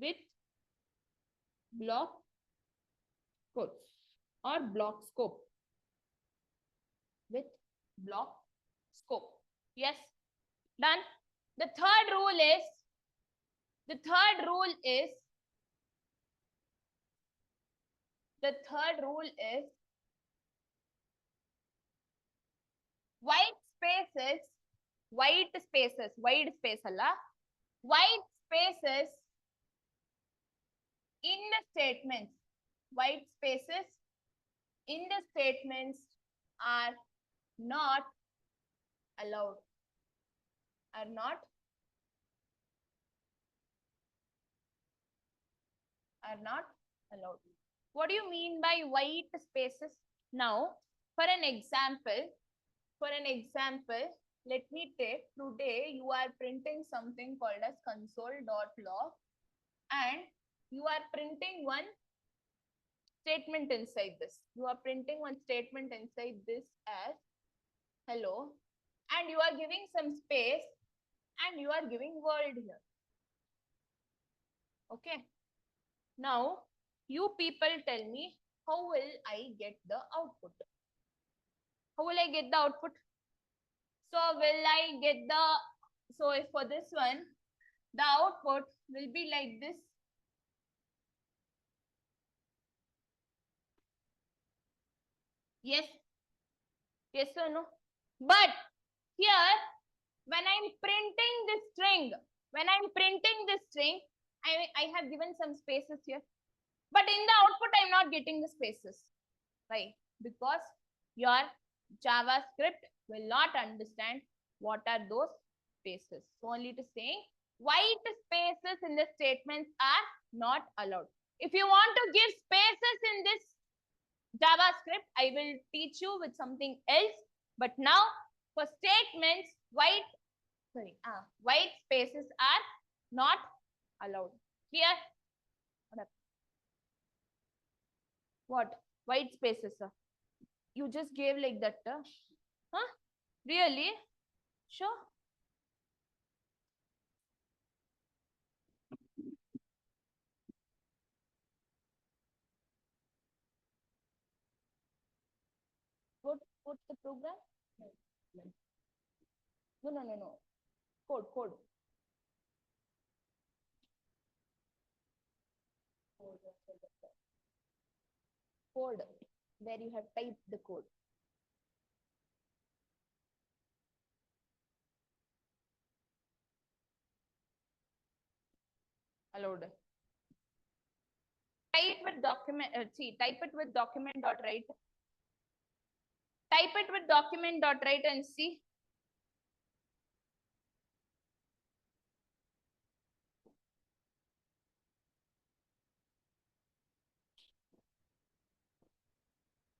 With block quotes or block scope. With block scope. Yes, done. The third rule is white spaces in the statements. White spaces in the statements are not allowed. Are not allowed. What do you mean by white spaces? Now, for an example, let me take today you are printing something called as console.log and you are printing one statement inside this. You are printing one statement inside this as hello and you are giving some space and you are giving world here. Okay. Now, you people tell me, how will I get the output? How will I get the output? So if for this one, the output will be like this. Yes. Yes or no? But here, when I'm printing this string, I have given some spaces here. But in the output, I'm not getting the spaces. Why? Because your JavaScript will not understand what are those spaces. So only to say white spaces in the statements are not allowed. If you want to give spaces in this JavaScript, I will teach you with something else. But now for statements, white spaces are not allowed. Clear? What? White spaces, sir. You just gave like that, huh? Really? Sure. What's the program? No. Code. Code. Where you have typed the code. Allowed. Type with document. Type it with document.write. Type it with document.write and see.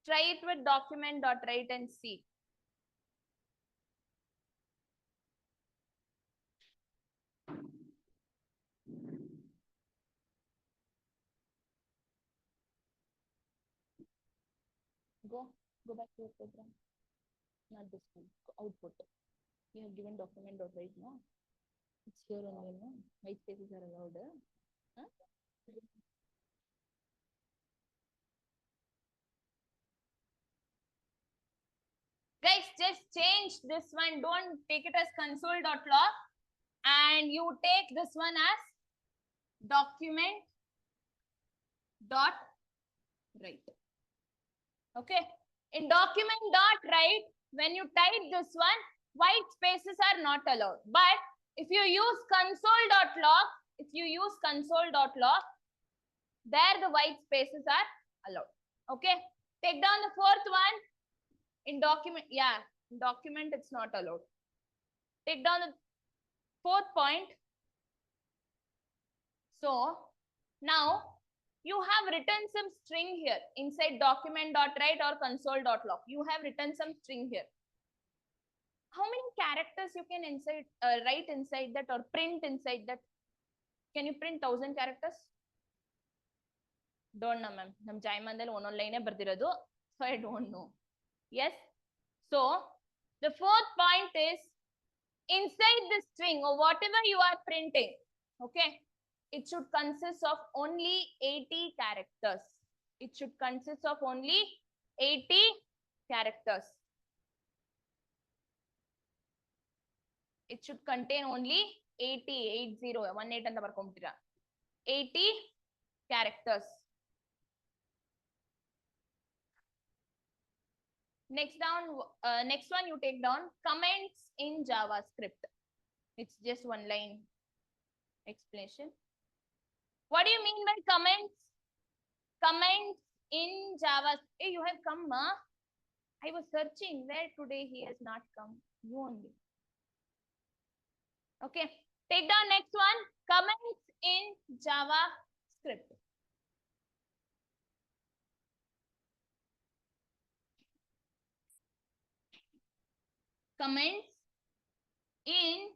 Try it with document.write and see. Go back to your program. Not this one. Output. You have given document.write, no? It's here only, no? White spaces are allowed. Huh? Guys, just change this one. Don't take it as console.log. And you take this one as document.write. Okay. In document.write, when you type this one, white spaces are not allowed. But if you use console.log, there the white spaces are allowed. Okay. Take down the fourth one. In document, in document it's not allowed. Take down the fourth point. So now you have written some string here inside document.write or console.log. You have written some string here. How many characters you can write inside that or print inside that? Can you print 1000 characters? Don't know, ma'am. Nam Jaimandal one line bardiradu, so I don't know. Yes. So the fourth point is inside the string or whatever you are printing. Okay. It should consist of only 80 characters. It should consist of only 80 characters. It should contain only 80 characters. Next one you take down comments in JavaScript. It's just one line explanation. What do you mean by comments? Comments in Java. Hey, you have come, ma? I was searching where today he has not come. You only. Okay. Take down next one. Comments in JavaScript. Comments in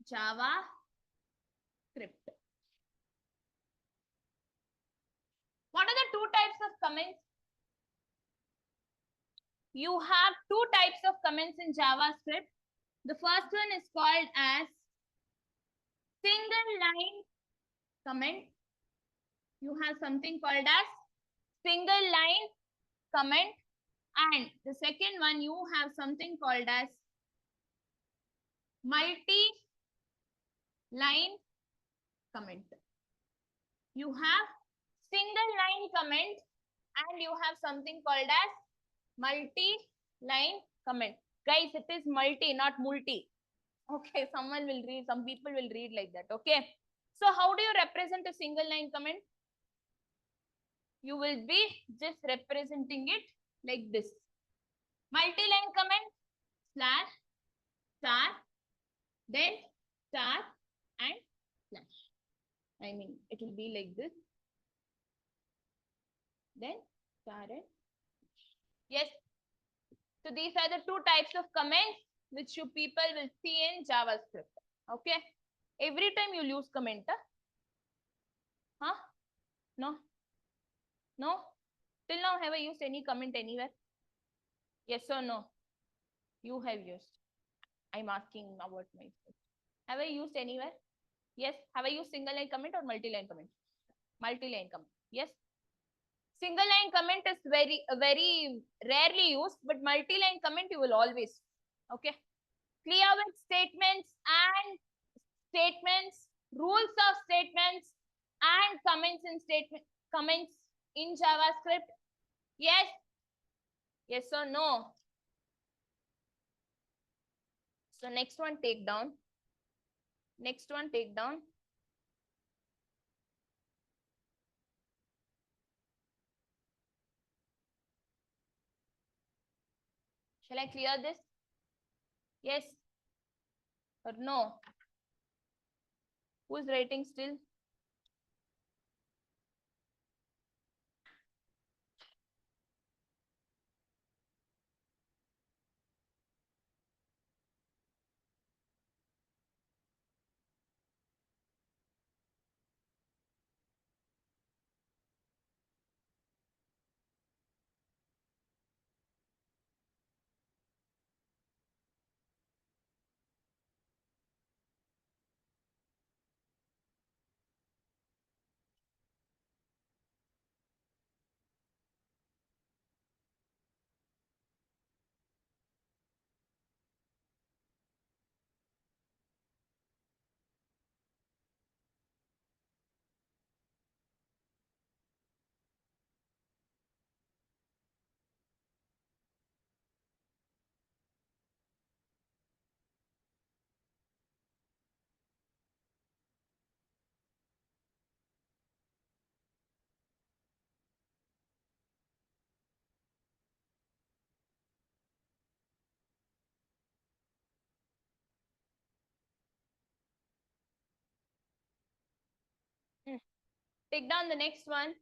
JavaScript. What are the two types of comments? You have two types of comments in JavaScript. The first one is called as single line comment. You have something called as single line comment. And the second one, you have something called as multi-line comment. You have single line comment and you have something called as multi-line comment. Guys, it is multi, not multi. Okay, some people will read like that. Okay. So how do you represent a single line comment? You will be just representing it like this. Multi-line comment slash star, then star and slash. I mean, it will be like this. Then star and yes. So these are the two types of comments which you people will see in JavaScript. Okay. Every time you'll use comment. Huh? No. No. Till now, have I used any comment anywhere? Yes or no? You have used. I'm asking about myself. Have I used anywhere? Yes. Have I used single line comment or multi-line comment? Multi-line comment. Yes. Single line comment is very rarely used, but multi-line comment you will always. Okay. Clear with statements and statements, rules of statements and comments in JavaScript. Yes. Yes or no? So next one, take down. Next one, take down. Shall I clear this? Yes or no? Who's writing still? Take down the next one.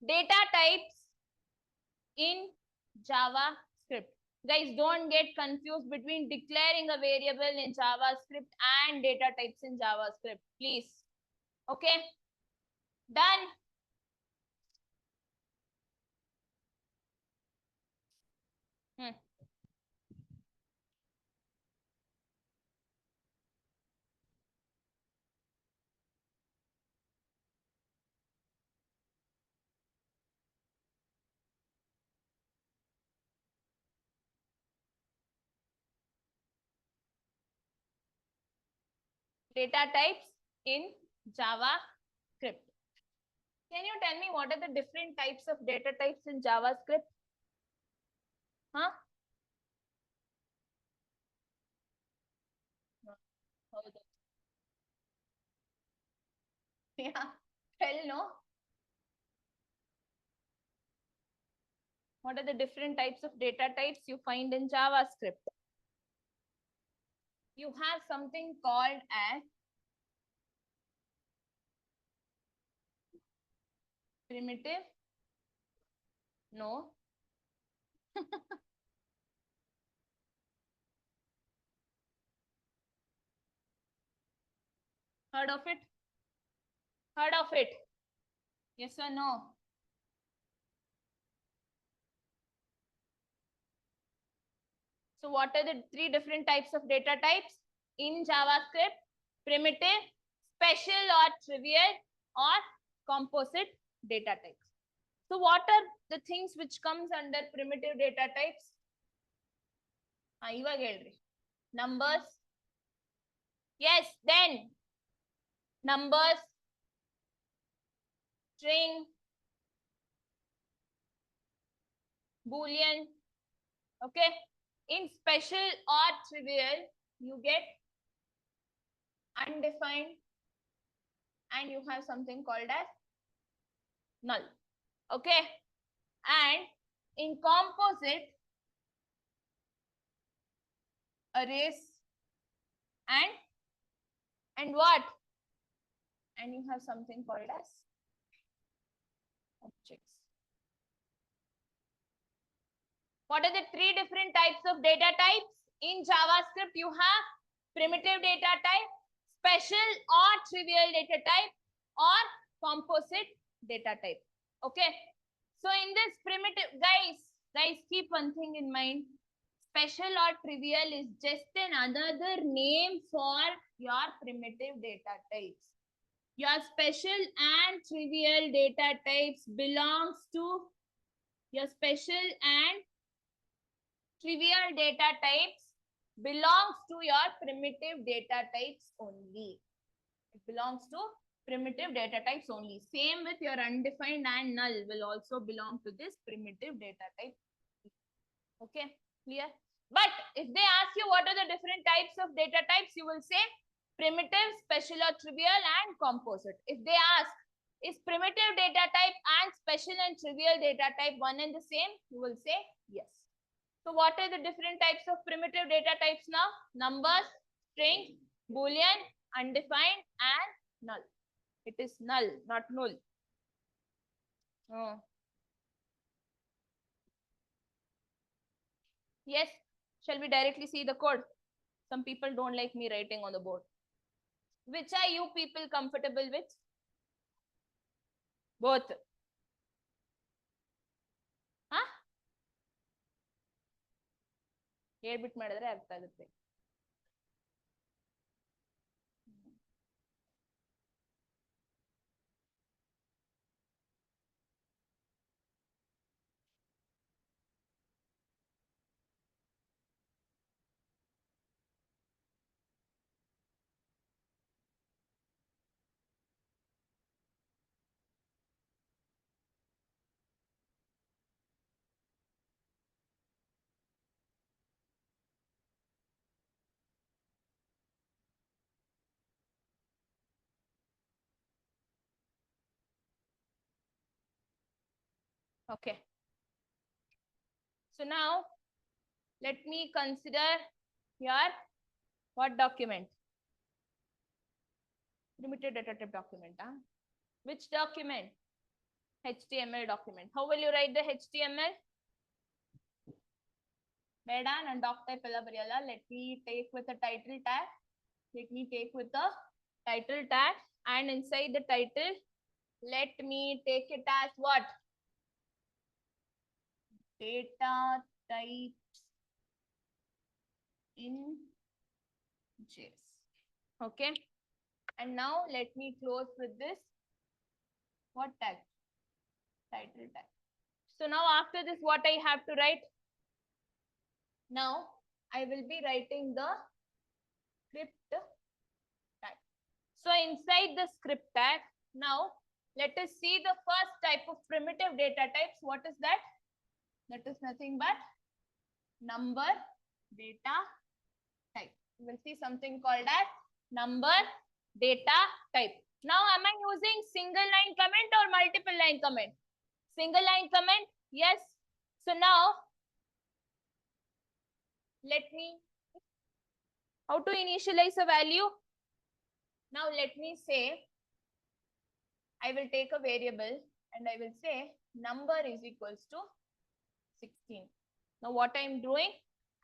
Data types in JavaScript. Guys, don't get confused between declaring a variable in JavaScript and data types in JavaScript, please. Okay, done. Data types in JavaScript. Can you tell me what are the different types of data types in JavaScript? Huh? Yeah, tell no. What are the different types of data types you find in JavaScript? You have something called as primitive. No. Heard of it? Heard of it? Yes or no? So what are the three different types of data types in JavaScript? Primitive, special or trivial, or composite data types. So what are the things which comes under primitive data types? Numbers. Yes, then numbers, string, Boolean. Okay. In special or trivial, you get undefined and you have something called as null. Okay. And in composite, arrays and what? And you have something called as objects. What are the three different types of data types? In JavaScript, you have primitive data type, special or trivial data type, or composite data type. Okay. So in this primitive, guys, keep one thing in mind. Special or trivial is just another name for your primitive data types. Your special and trivial data types belongs to Your special and trivial data types belongs to your primitive data types only. It belongs to primitive data types only. Same with your undefined and null will also belong to this primitive data type. Okay, clear? But if they ask you what are the different types of data types, you will say primitive, special or trivial and composite. If they ask, is primitive data type and special and trivial data type one and the same? You will say yes. So what are the different types of primitive data types now? Numbers, string, boolean, undefined and null. It is null, not null. Oh. Yes, shall we directly see the code? Some people don't like me writing on the board. Which are you people comfortable with? Both. Huh? ಹೇಳ್ಬಿಟ್ಟು ಮಾಡಿದ್ರೆ ಅರ್ಥ ಆಗುತ್ತೆ. Okay. So now let me consider your what document? Primitive data type document. Huh? Which document? HTML document. How will you write the HTML? ಬೇಡ ನಾನು doc type ಎಲ್ಲ ಬರೆಯಲ್ಲ. Let me take with a title tag. Let me take with a title tag and inside the title, let me take it as what? Data types in JS. Okay. And now let me close with this. What tag? Title tag. So now after this, what I have to write? Now I will be writing the script tag. So inside the script tag, now let us see the first type of primitive data types. What is that? That is nothing but number data type. You will see something called as number data type. Now am I using single line comment or multiple line comment? Single line comment? Yes. So now let me, how to initialize a value? Now let me say, I will take a variable and I will say number is equals to 16. Now what I'm doing,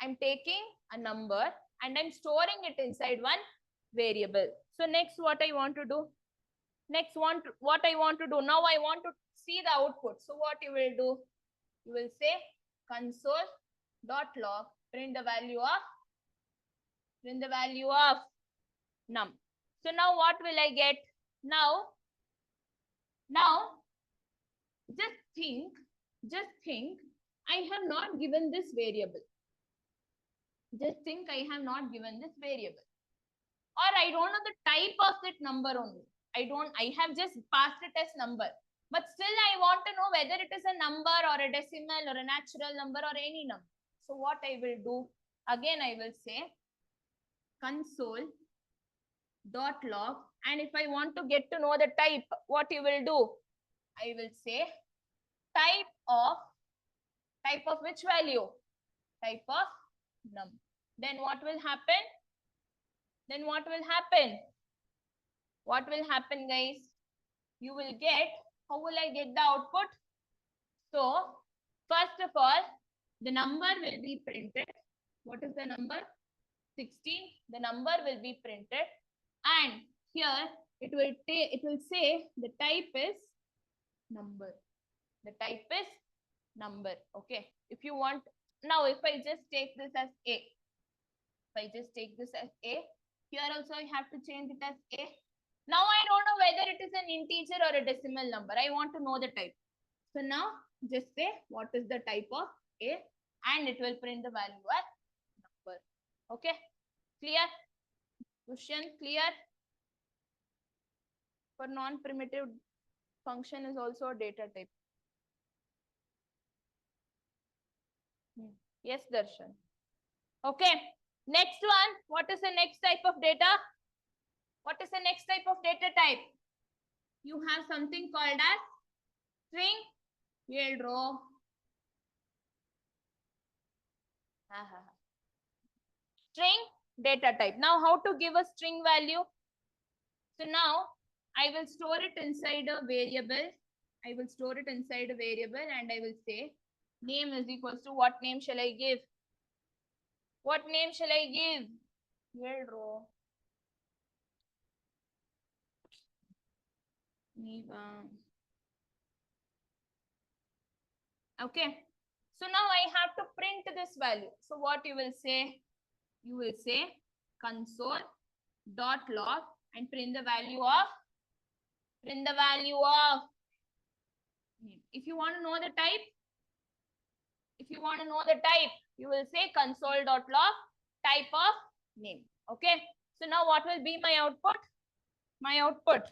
I'm taking a number and I'm storing it inside one variable. So next what I want to do? What I want to do? Now I want to see the output. So what you will do? You will say console.log, print the value of num. So now what will I get? Now just think I have not given this variable. Just think I have not given this variable. Or I don't know the type of that number only. I have just passed it as number. But still I want to know whether it is a number or a decimal or a natural number or any number. So what I will do? Again, I will say console.log. And if I want to get to know the type, what you will do? I will say type of which value? Type of num. Then what will happen? What will happen, guys? You will get, how will I get the output? So first of all, the number will be printed. What is the number? 16. The number will be printed, and here it will say the type is number. The type is number. Okay. If you want, now if I just take this as A, here also I have to change it as A. Now I don't know whether it is an integer or a decimal number. I want to know the type. So So now just say what is the type of A and it will print the value as number. Okay, clear? Question clear? For non-primitive function is also a data type. Yes, Darshan. Okay, next one. What is the next type of data? What is the next type of data type? You have something called as string. We'll draw. String data type. Now, how to give a string value? So now I will store it inside a variable. I will store it inside a variable and I will say name is equals to what name shall I give? What name shall I give? We'll draw. Okay. So now I have to print this value. So what you will say? You will say console dot log and print the value of name. If you want to know the type, you will say console dot log type of name. Okay. So now what will be my output? My output.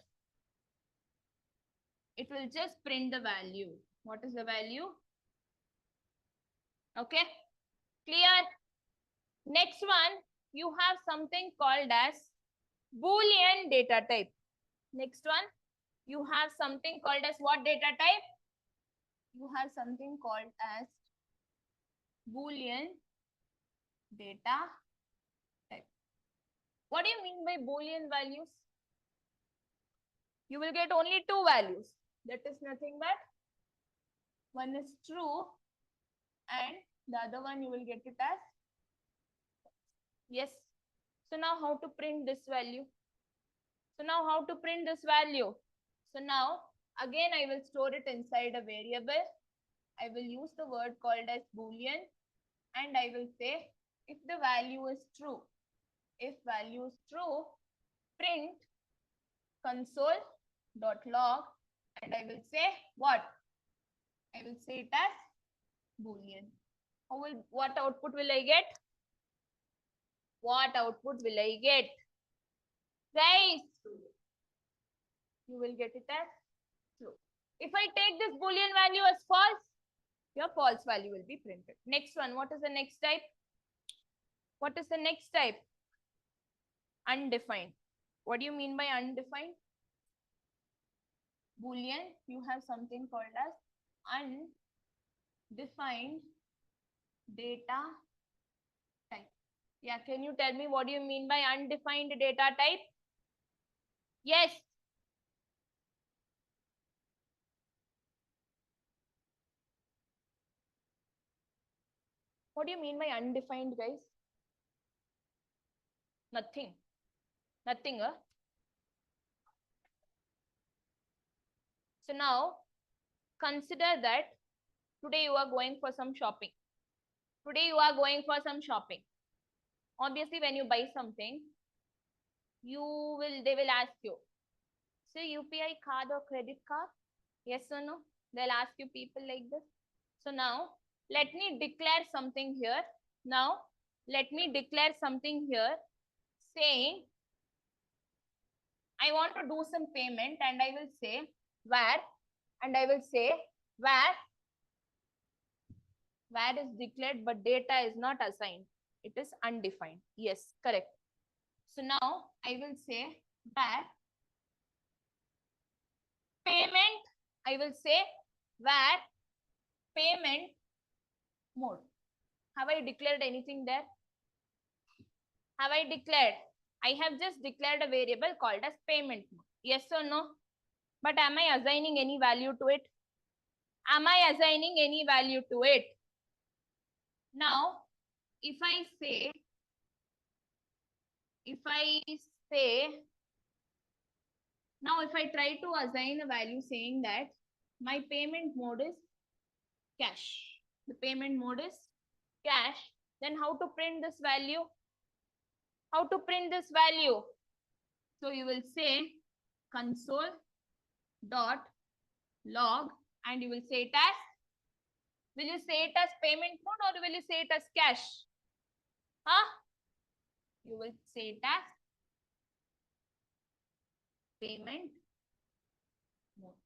It will just print the value. What is the value? Okay. Clear? Next one, you have something called as Boolean data type. Next one, you have something called as what data type? You have something called as Boolean data type. What do you mean by Boolean values? You will get only two values. That is nothing but one is true and the other one you will get it as yes. So now how to print this value? So now again I will store it inside a variable. I will use the word called as Boolean and I will say if the value is true, print console.log and I will say what? I will say it as Boolean. What output will I get? Guys, you will get it as true. If I take this Boolean value as false, your false value will be printed. Next one, what is the next type? Undefined. What do you mean by undefined? Boolean, you have something called as undefined data type. Yeah, can you tell me what do you mean by undefined data type? Yes. What do you mean by undefined, guys? Nothing. So now consider that today you are going for some shopping. Obviously, when you buy something, they will ask you, so UPI card or credit card? Yes or no? They'll ask you people like this. So now let me declare something here. Saying I want to do some payment and I will say where is declared but data is not assigned. It is undefined. Yes, correct. So now I will say where payment, I will say where payment mode. Have I declared anything there? I have just declared a variable called as payment mode. Yes or no? But am I assigning any value to it? Now, if I try to assign a value saying that my payment mode is cash. The payment mode is cash. Then how to print this value? So you will say console.log and you will say it as, will you say it as payment mode or will you say it as cash? Huh? You will say it as payment mode.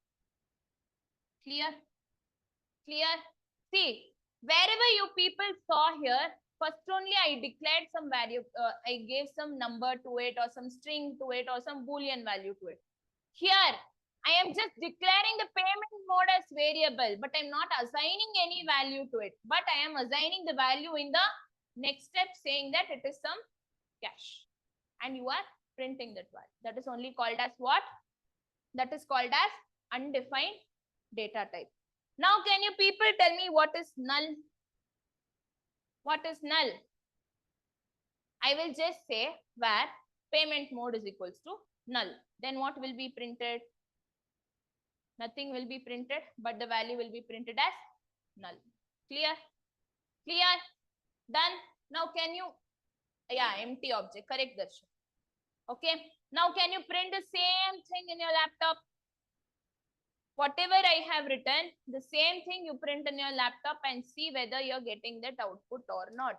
Clear? Clear? See, wherever you people saw here, first only I declared some value, I gave some number to it or some string to it or some boolean value to it. Here, I am just declaring the payment mode as variable, but I'm not assigning any value to it. But I am assigning the value in the next step saying that it is some cash. And you are printing that value. That is only called as what? That is called as undefined data type. Now, can you people tell me what is null? What is null? I will just say where payment mode is equals to null. Then what will be printed? Nothing will be printed, but the value will be printed as null. Clear? Clear? Done? Now can you, yeah, empty object, correct Darshan. Okay. Now can you print the same thing in your laptop? Whatever I have written, the same thing you print in your laptop and see whether you're getting that output or not.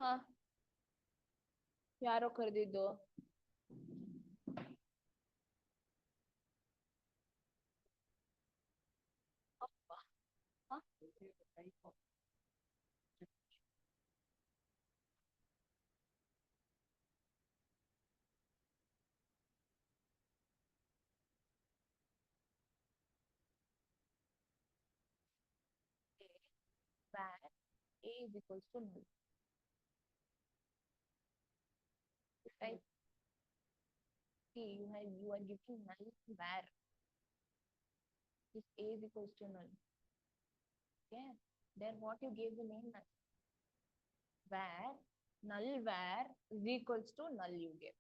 Huh? ಯಾರೋ ಕರೆದಿದ್ದು where A is equals to null. Type C, you are giving null where if A is equals to null. Okay. Then what you gave the name null? Where null where is equals to null you gave.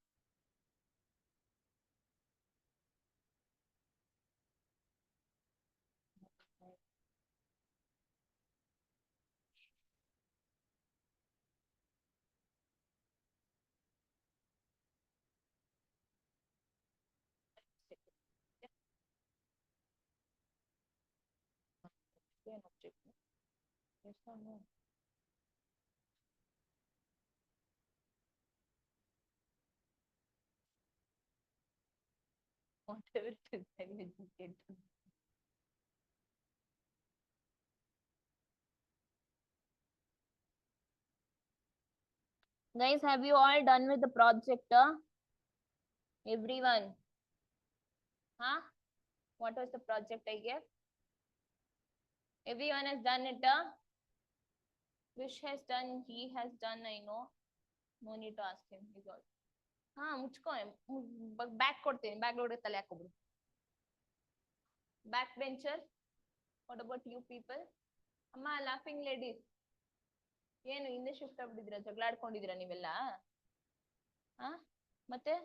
An object. Yes or no? Whatever it is, I will just get done. Guys, have you all done with the project? Everyone? Huh? What was the project I gave? Everyone has done it. Wish has done, he has done, I know. No need to ask him. He's all. ಹಾ ಮುಚ್ಕೋ back ಕೊಡ್ತೀನಿ bag ಒಳಗೆ ತಲೆ ಹಾಕೋಬಿಡು back bencher what about you people ಅಮ್ಮ laughing ladies ಏನು ಹಿಂದೆ shift ಆಗ್ಬಿಟ್ಟಿದ್ದೀರಾ ಜಗಳಾಡ್ಕೊಂಡಿದ್ದೀರಾ ನೀವೆಲ್ಲ ಹಾ ಮತ್ತೆ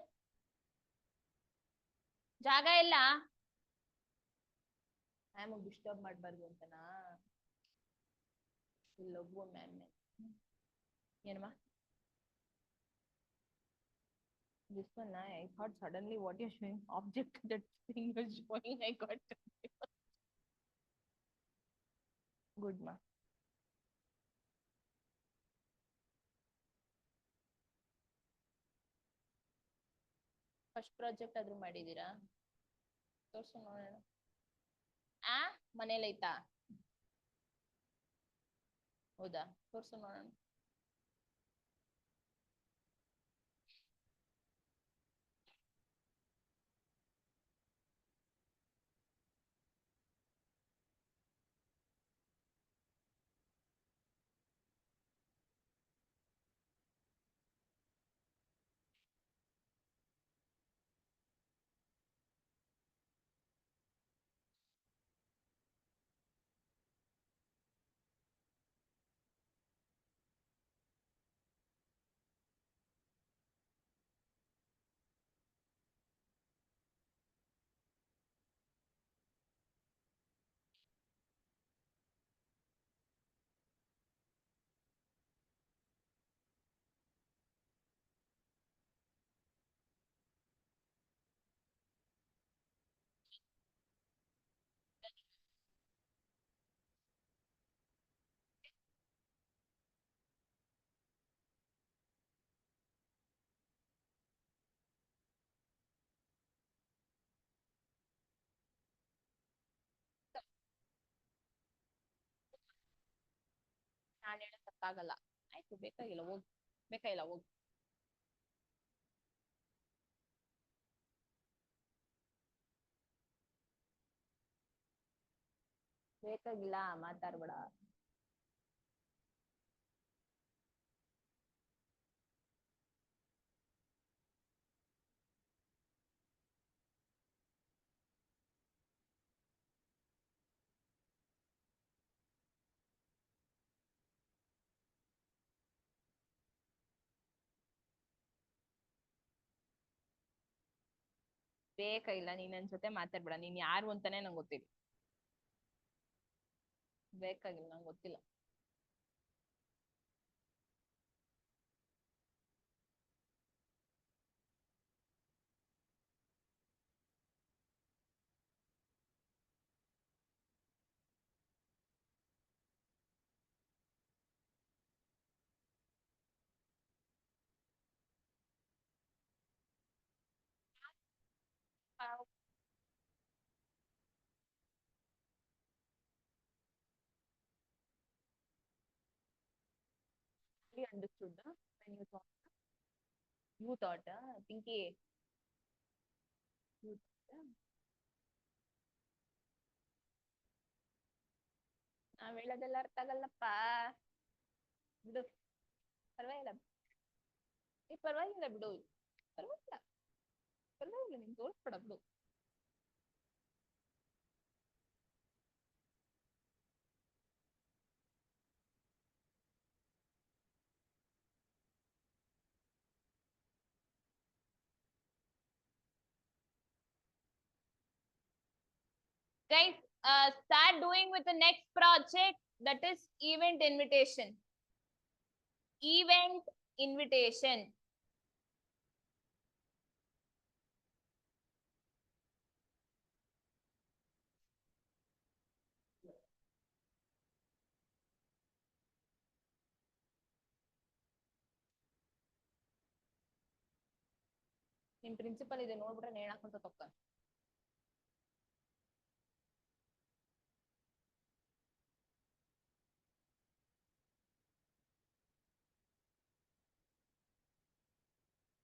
ಜಾಗ ಇಲ್ಲ ಮ್ಯಾಮ್ ಡಿಸ್ಟರ್ಬ್ ಮಾಡಬಾರ್ದು ಅಂತನಾ ಇಲ್ಲೊಬ್ಬ ಮ್ಯಾಮ್ ಏನಮ್ಮ this one I thought suddenly what you're showing object that thing you're showing I got good ma first project ಆದ್ರೂ ಮಾಡಿದೀರಾ ತೋರ್ಸು ನೋಡೋಣ ಆ ಮನೇಲಿ ಐತಾ ಹೌದಾ ತೋರ್ಸು ನೋಡೋಣ ನಾನ್ ಹೇಳಕ್ಕಾಗಲ್ಲ. ಆಯ್ತು, ಬೇಕಾಗಿಲ್ಲ ಹೋಗ್, ಬೇಕಾಗಿಲ್ಲ ಹೋಗ್. ಬೇಕಾಗಿಲ್ಲ, ಮಾತಾಡ್ಬೇಡ. ಬೇಕಾಗಿಲ್ಲ, ನೀನ್ ನನ್ ಜೊತೆ ಮಾತಾಡ್ಬೇಡ. ನೀನ್ ಯಾರು ಅಂತಾನೆ ನಂಗೆ ಗೊತ್ತಿಲ್ಲ. ಬೇಕಾಗಿಲ್ಲ, ನಂಗೆ ಗೊತ್ತಿಲ್ಲ. Understood when you thought, Pinky, you thought, ನಾವ್ ಹೇಳೋದೆಲ್ಲ ಅರ್ಥ ಆಗಲ್ಲಪ್ಪ, ಬಿಡು, ಪರವಾಗಿಲ್ಲ, ಪರವಾಗಿಲ್ಲ ಬಿಡು, ಪರವಾಗಿಲ್ಲ, ಪರವಾಗಿಲ್ಲ, ನೀನ್ ತೋರ್ಸ್ಬೇಡ ಬಿಡು. Guys, start doing with the next project, that is event invitation. Event invitation. ನಿಮ್ ಪ್ರಿನ್ಸಿಪಲ್ ಇದೆ ನೋಡ್ಬಿಟ್ರೆ ನೇಣಾಕಂತ ತಪ್ಪ.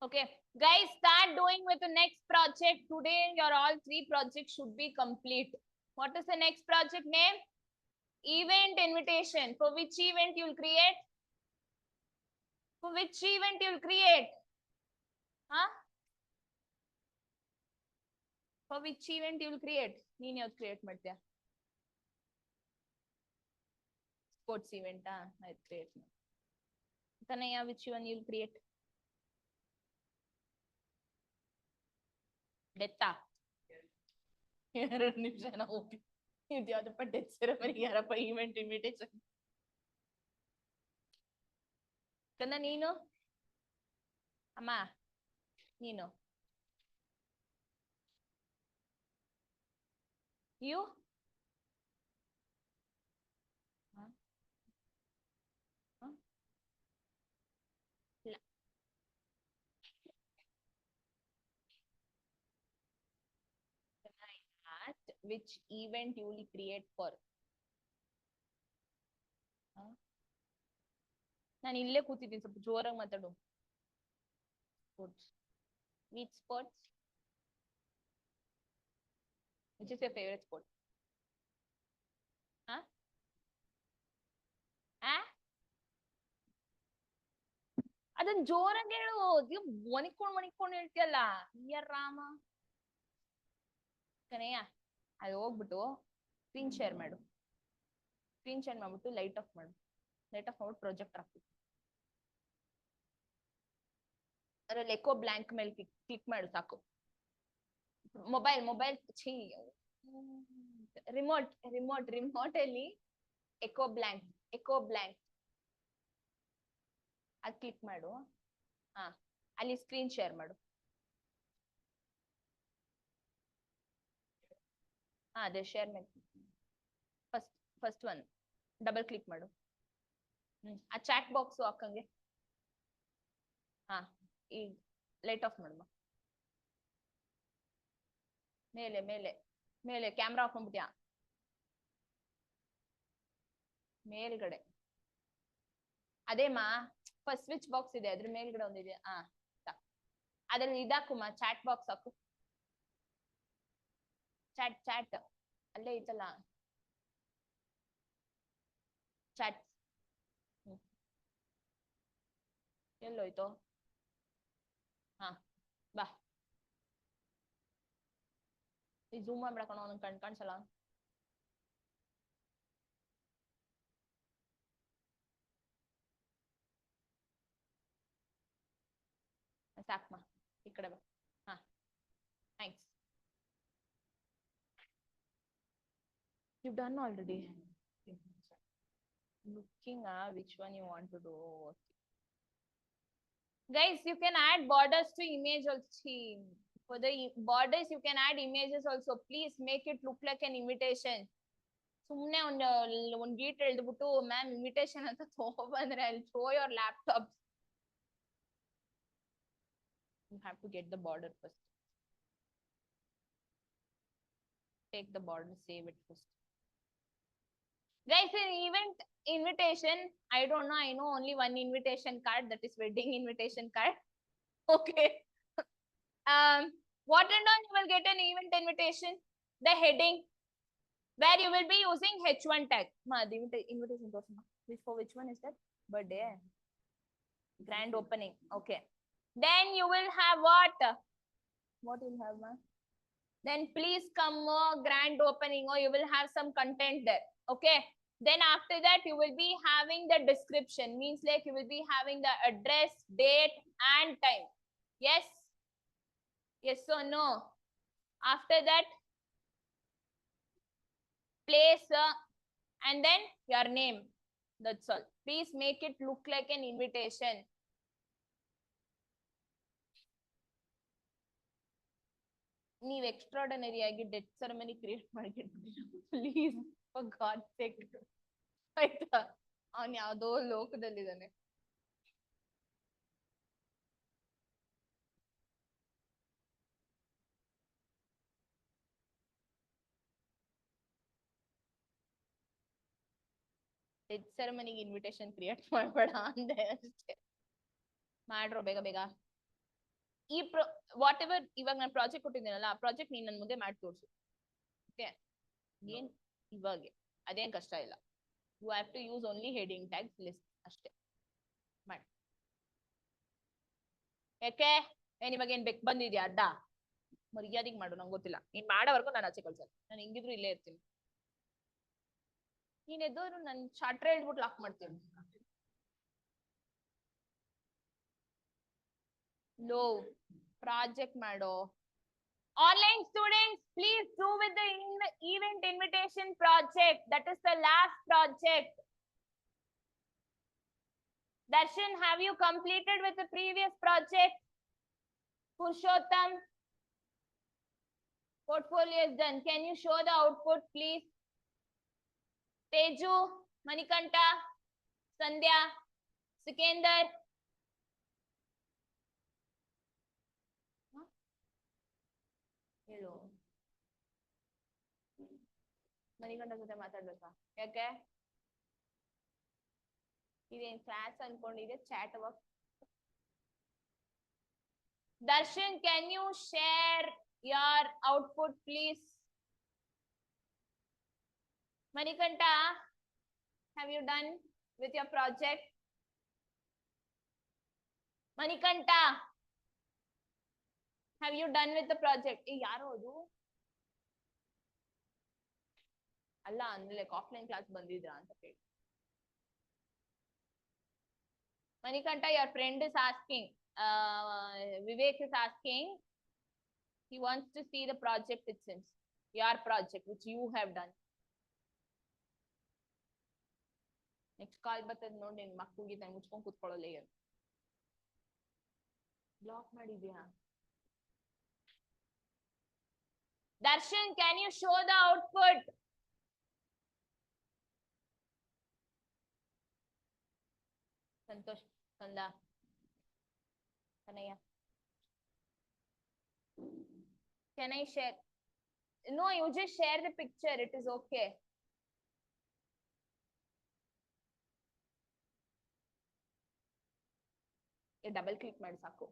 Okay, guys, start doing with the next project. Today, your all 3 projects should be complete. What is the next project name? Event invitation. For which event you'll create? For which event you'll create? Huh? For which event you'll create? ನೀನ್ ಯಾವ್ದು create ಮಾಡ್ತೀಯ? Sports event ಆಯ್ತು, create ಮಾಡಿ. ತನಯ್ಯ, which one you'll create? ಡೆತ್ತಾ? 2 ನಿಮಿಷ ಹೋಗಿ ಇದು ಯಾವ್ದಪ್ಪ death ceremony, ಯಾರಪ್ಪ ಇವೆಂಟ್ ಇನ್ವಿಟೇಷನ್? ಕನ್ನ ನೀನು ಅಮ್ಮ, ನೀನು you which event you will create for? ನಾನು ಇಲ್ಲೇ ಕೂತಿದ್ದೀನಿ, ಸ್ವಲ್ಪ ಜೋರಾಗಿ ಮಾತಾಡು. Sports. Which sports? Which is your favorite sport? Huh? ಅದನ್ನ ಜೋರಾಗಿ ಹೇಳು, ಒನಿಕೊಂಡ್ ಹೇಳ್ತಿಯಲ್ಲ. ರಾಮ ಕನೆಯ, ಅದು ಹೋಗ್ಬಿಟ್ಟು ಸ್ಕ್ರೀನ್ ಶೇರ್ ಮಾಡು. ಸ್ಕ್ರೀನ್ ಶೇರ್ ಮಾಡ್ಬಿಟ್ಟು ಲೈಟ್ ಆಫ್ ಮಾಡು. ಲೈಟ್ ಆಫ್ ಮಾಡ್ಬಿಟ್ಟು ಪ್ರೊಜೆಕ್ಟ್ ಹಾಕ್ಬಿಟ್ಟು ಅದ್ರಲ್ಲಿ ಎಕೋ ಬ್ಲಾಂಕ್ ಮೇಲೆ ಕ್ಲಿಕ್ ಮಾಡು ಸಾಕು. ಮೊಬೈಲ್ ರಿಮೋಟ್ ಅಲ್ಲಿ ಎಕೋ ಬ್ಲಾಂಕ್ ಅದ್ ಕ್ಲಿಕ್ ಮಾಡು. ಅಲ್ಲಿ ಸ್ಕ್ರೀನ್ ಶೇರ್ ಮಾಡು. ಅದೇ ಶೇರ್ ಮೇಲೆ ಫಸ್ಟ್ ಒನ್ ಡಬಲ್ ಕ್ಲಿಕ್ ಮಾಡು. ಆ ಚಾಟ್ ಬಾಕ್ಸ್ ಹಾಕಂಗೆ. ಈಗ ಲೈಟ್ ಆಫ್ ಮಾಡು. ಮೇಲೆ ಕ್ಯಾಮ್ರಾ ಆಫ್ ಮಾಡ್ಬಿಟ್ಯಾ? ಮೇಲ್ಗಡೆ ಅದೇಮಾ ಫಸ್ಟ್ ಸ್ವಿಚ್ ಬಾಕ್ಸ್ ಇದೆ, ಅದ್ರ ಮೇಲ್ಗಡೆ ಒಂದಿದೆ. ಅದ್ರಲ್ಲಿ ಇದಾಕುಮ್ಮ, ಚಾಟ್ ಬಾಕ್ಸ್ ಹಾಕು. ಚಾಟ್ ಅಲ್ಲೇ ಐತಲ್ಲ ಚಾಟ್. ಎಲ್ಲೋಯ್ತು? ಹಾ ಬಾ, ಈ ಝೂಮ್ ಮಾಡ್ಬಿಡಕೋಣ, ಅವ್ನು ಕಾಣಿಸಲ್ಲ. ಸಾಕ್ಮಾ, ಈ ಕಡೆ ಬಾ. ಹಾ, thanks. You've done already. Looking at which one you want to do. Guys, you can add borders to image also. For the borders, you can add images also. Please make it look like an invitation. ಸುಮ್ನೆ ಒಂದು ಗೀಟ್ ಎಳ್ದ್ಬಿಟ್ಟು ma'am invitation ಅಂತ ತಗೊಬಂದ್ರೆ I'll show your laptop. You have to get the border first. Take the border, save it first. Guys, in event invitation, I don't know, I know only one invitation card, that is wedding invitation card. Okay. What and all you will get an event invitation? The heading, where you will be using H1 tag. Ma, the invitation person. For which one is that? Birthday. Grand opening. Okay. Then you will have what? What you will have, ma? Then please come grand opening, or you will have some content there. Okay. Then after that, you will be having the description. Means like you will be having the address, date, and time. Yes? Yes or no? After that, place and then your name. That's all. Please make it look like an invitation. ನೀವು extraordinary ಆಗಿ death ceremony create ಮಾಡಿಬಿಟ್ಟು please, for god sake. ಆಯ್ತಾ? ಅವನ್ ಯಾವ್ದೋ ಲೋಕದಲ್ಲಿದ್ದಾನೆ. Death ಸೆರೆಮನಿಗೆ invitation create ಮಾಡಬೇಡ ಅಂದೆ ಅಷ್ಟೇ. ಮಾಡ್ರೋ ಬೇಗ ಬೇಗ. ಈ ವಾಟ್ ಎವರ್ ಇವಾಗ ನಾನು ಪ್ರಾಜೆಕ್ಟ್ ಕೊಟ್ಟಿದ್ದೀನಲ್ಲ, ಆ ಪ್ರಾಜೆಕ್ಟ್ ನೀನ್ ನನ್ ಮುಂದೆ ಮಾಡಿ ತೋರ್ಸು. ಓಕೆ? ಏನ್ ಇವಾಗೆ ಅದೇನ್ ಕಷ್ಟ ಇಲ್ಲ. You have to use only heading tags list ಅಷ್ಟೇ. ಮಾಡಿ. ಯಾಕೆ ಇವಾಗ ಏನ್ ಬೆಕ್ ಬಂದಿದ್ಯಾ ಅಡ್ಡ? ಮರ್ಯಾದಿಗೆ ಮಾಡು, ನಂಗೆ ಗೊತ್ತಿಲ್ಲ. ನೀನ್ ಮಾಡೋವರೆಗೂ ನಾನು ಆಚೆ ಕಳ್ಸಲ್ಲ. ನಾನು ಹಿಂಗಿದ್ರು ಇಲ್ಲೇ ಇರ್ತೀನಿ. ನೀನ್ ಎದ್ದೋರು ನನ್ ಚಾಟ್ರೆ ಹೇಳ್ಬಿಟ್ಟು ಲಾಕ್ ಮಾಡ್ತೀನಿ. ಲೋ ಪ್ರಾಜೆಕ್ಟ್ ಮಾಡೋ. Online students, please do with the event invitation project. That is the last project. Darshan, have you completed with the previous project? Purushottam, portfolio is done. Can you show the output, please? Teju, Manikanta, Sandhya, Sikandar. Hello. Manikanta jothe ಮಾತಾಡ್ಬೇಕಾ? ಯಾಕೆ? ಇದೇನ್ class ಅನ್ಕೊಂಡಿದೆ, chat work. Darshan, can you share your output, please? Manikanta, have you done with your project? Manikanta, have you done with the project? ಯಾರೋ ಅದು ಅಲ್ಲ ಅಂದ್ರೆ offline class ಬಂದಿದ್ರಾ ಅಂತ ಕೇಳಿ. Manikanta, your friend is asking, Vivek is asking, he wants to see the project, it seems, your project which you have done. Next call ಬರ್ತದೆ ನೋಡಿ, ನಿನ್ ಮಕ್ಕಳಿಗೆ ನಾನು ಮುಚ್ಕೊಂಡ್ ಕೂತ್ಕೊಳ್ಳಲ್ಲ. ಈಗ ಬ್ಲಾಕ್ ಮಾಡಿದ್ಯಾ? Darshan, can you show the output? Santosh, Sandha, Kanaya. Can I share? No, you just share the picture. It is okay. Double click ಮಾಡಿ ಸಾಕು.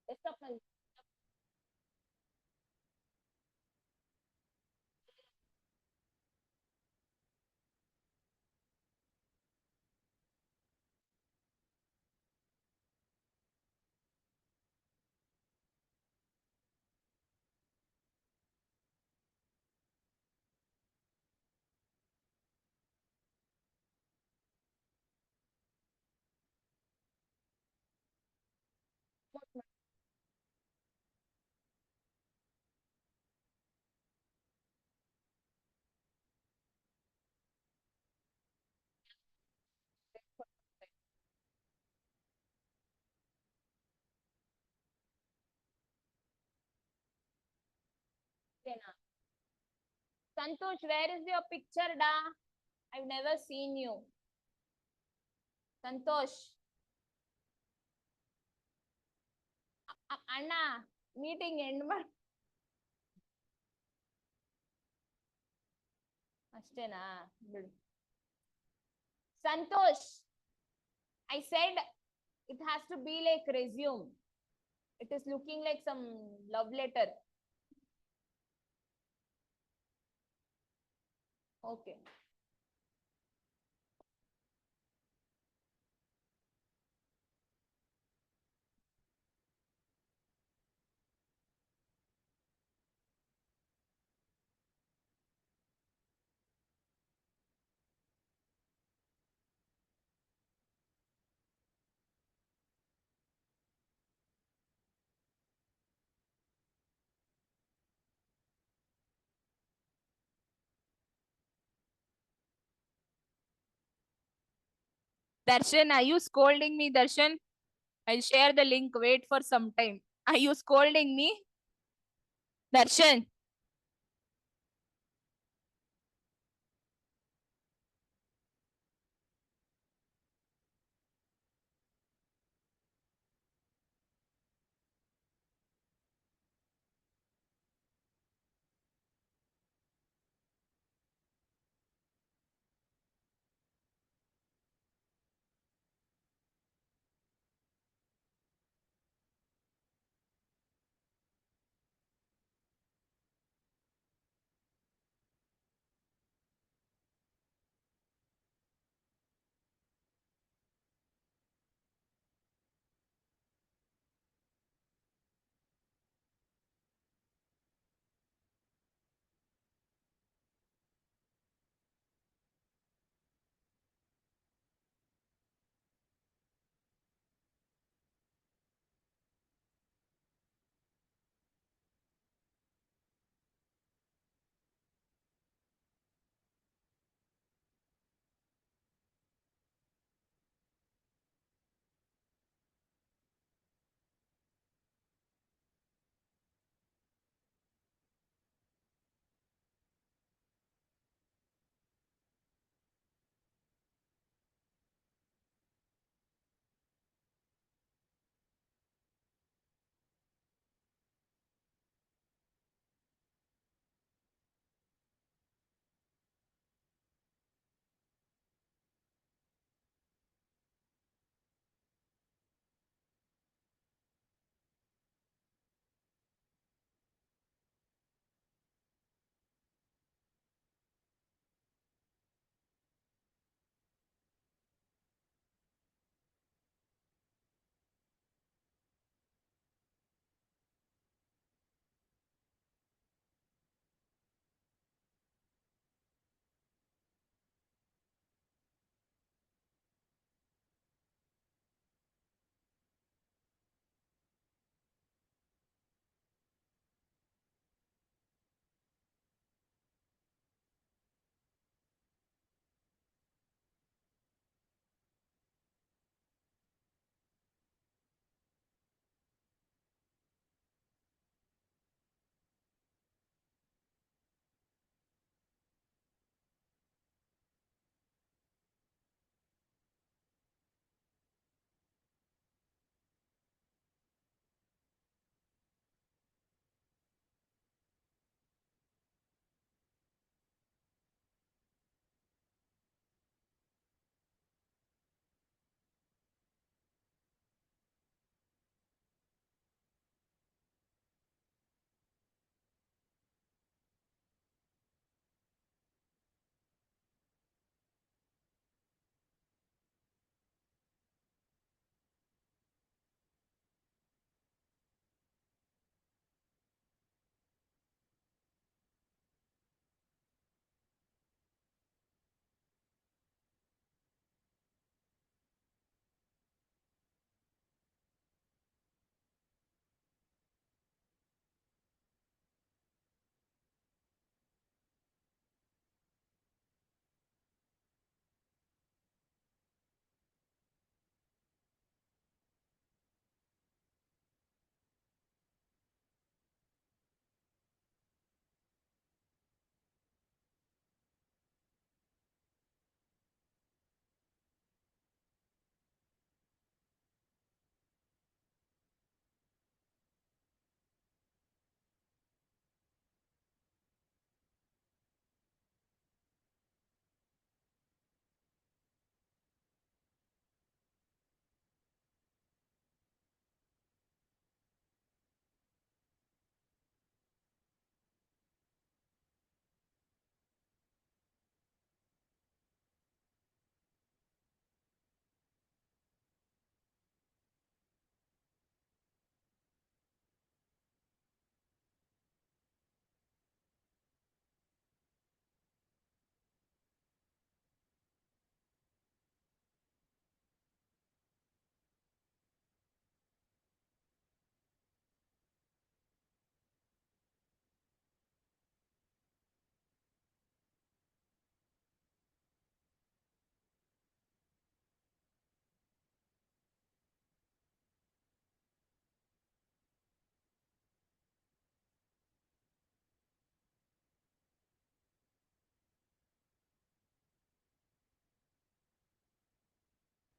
Desktop ನಲ್ಲಿ Santosh, where is your picture, da? I've never seen you. Santosh. ಅಣ್ಣ meeting end ಮಾಡಿ ಅಷ್ಟೇನಾ ಬಿಡು. Santosh, I said it has to be like resume. It is looking like some love letter. Okay. Darshan, are you scolding me, Darshan? I'll share the link. Wait for some time. Are you scolding me? Darshan.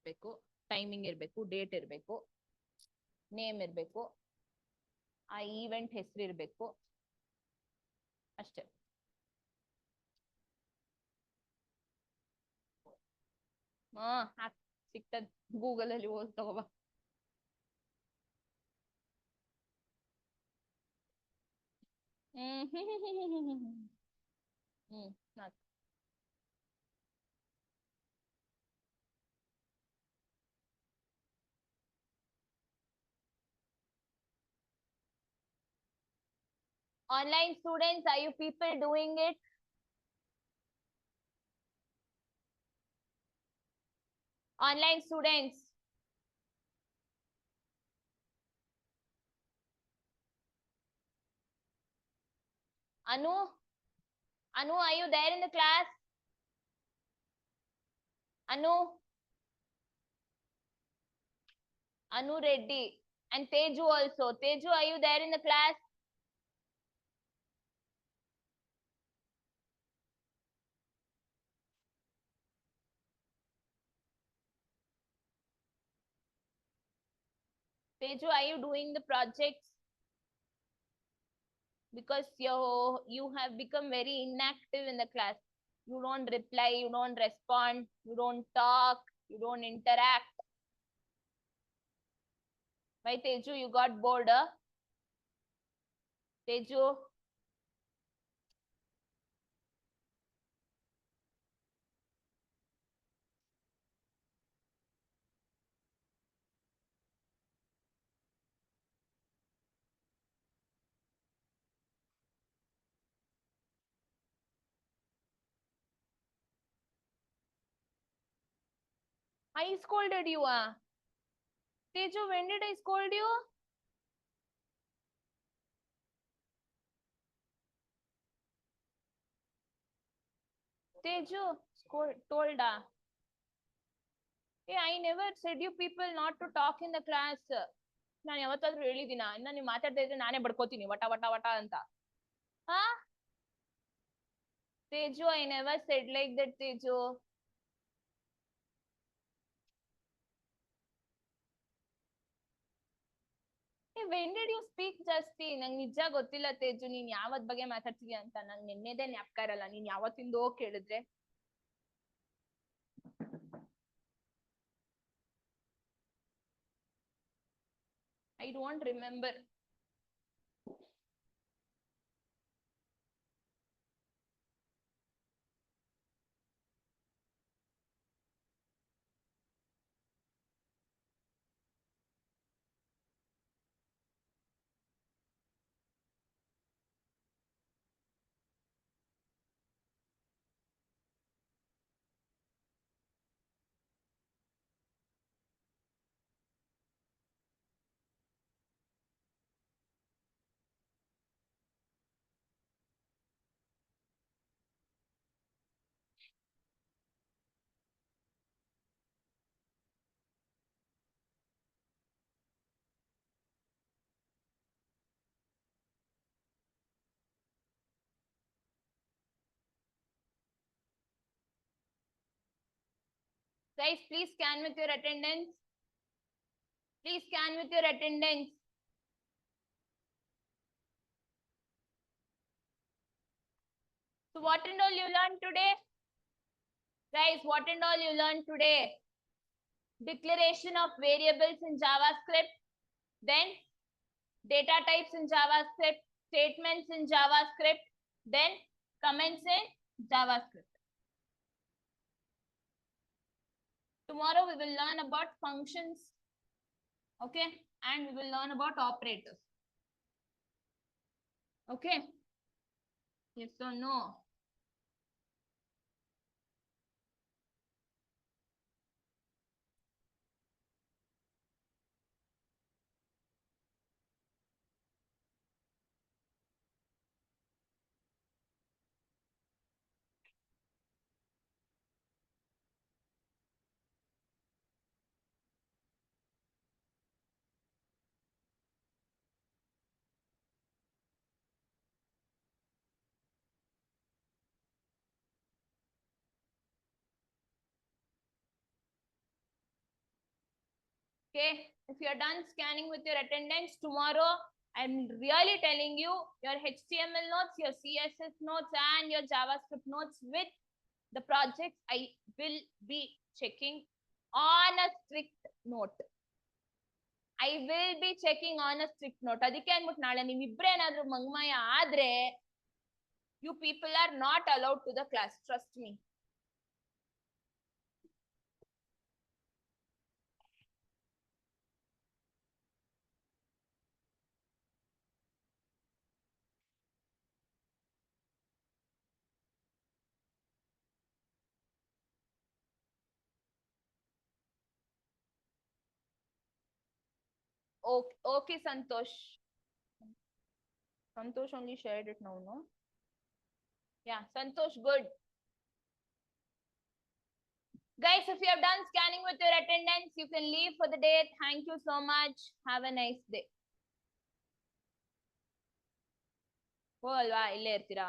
ಇರ್ಬೇಕು, timing ಇರ್ಬೇಕು, date ಇರ್ಬೇಕು, name ಇರ್ಬೇಕು, ಆ event ಹೆಸರು ಇರ್ಬೇಕು, ಅಷ್ಟೇ. ಸಿಗ್ತದ, Google ಅಲ್ಲಿ ಹೋಗಿ ತಗೋಬಾ. Online students, are you people doing it? Online students. Anu, are you there in the class? Anu Reddy and Teju also. Teju, are you there in the class? Teju, are you doing the projects? Because you have become very inactive in the class. You don't reply, you don't respond, you don't talk, you don't interact. Why, Teju, you got bored, huh? Teju? I scolded you, huh? Teju, when did I scold you? Teju, told, huh? Hey, I never said you people not to talk in the class. ನಾನು ಯಾವತ್ತಾದ್ರೂ ಹೇಳಿದಿನ? ಇನ್ನ ನೀವು ಮಾತಾಡ್ತಾ ಇದ್ರೆ ನಾನೇ ಬಡ್ಕೋತೀನಿ ವಟ ವಟ ವಟ ಅಂತ. ಹಾ? Teju, I never said like that, Teju. Hey, when did you speak ಜಾಸ್ತಿ? ನಂಗೆ ನಿಜ ಗೊತ್ತಿಲ್ಲ ತೇಜು, ನೀನ್ ಯಾವತ್ ಬಗ್ಗೆ ಮಾತಾಡ್ತಿದ್ಯಾ ಅಂತ. ನಂಗೆ ನಿನ್ನೆದೇ ಜ್ಞಾಪಕ ಇರಲ್ಲ, ನೀನ್ ಯಾವತ್ತಿಂದೋ ಕೇಳಿದ್ರೆ. I don't remember. Guys, please scan with your attendance. Please scan with your attendance. So what and all you learned today? Guys, what and all you learned today? Declaration of variables in JavaScript, then data types in JavaScript, statements in JavaScript, then comments in JavaScript. Tomorrow we will learn about functions, okay, and we will learn about operators. Okay, yes or no? Okay, if you're done scanning with your attendance tomorrow, I'm really telling you your HTML notes, your CSS notes, and your JavaScript notes with the projects I will be checking on a strict note. I will be checking on a strict note. ಅದಕ್ಕೆ ಅಂದ್ಬಿಟ್ಟು ನಾಳೆ ನೀವು ಇಬ್ರೇ ಏನಾದ್ರು ಮಂಗಮಯ ಆದ್ರೆ you people are not allowed to the class. Trust me. Okay, Santosh. Santosh only shared it now, no? Yeah, Santosh, good. Guys, if you have done scanning with your attendance, you can leave for the day. Thank you so much. Have a nice day. Oh, ಅಲ್ವಾ ಇಲ್ಲೇ ಇರ್ತೀರಾ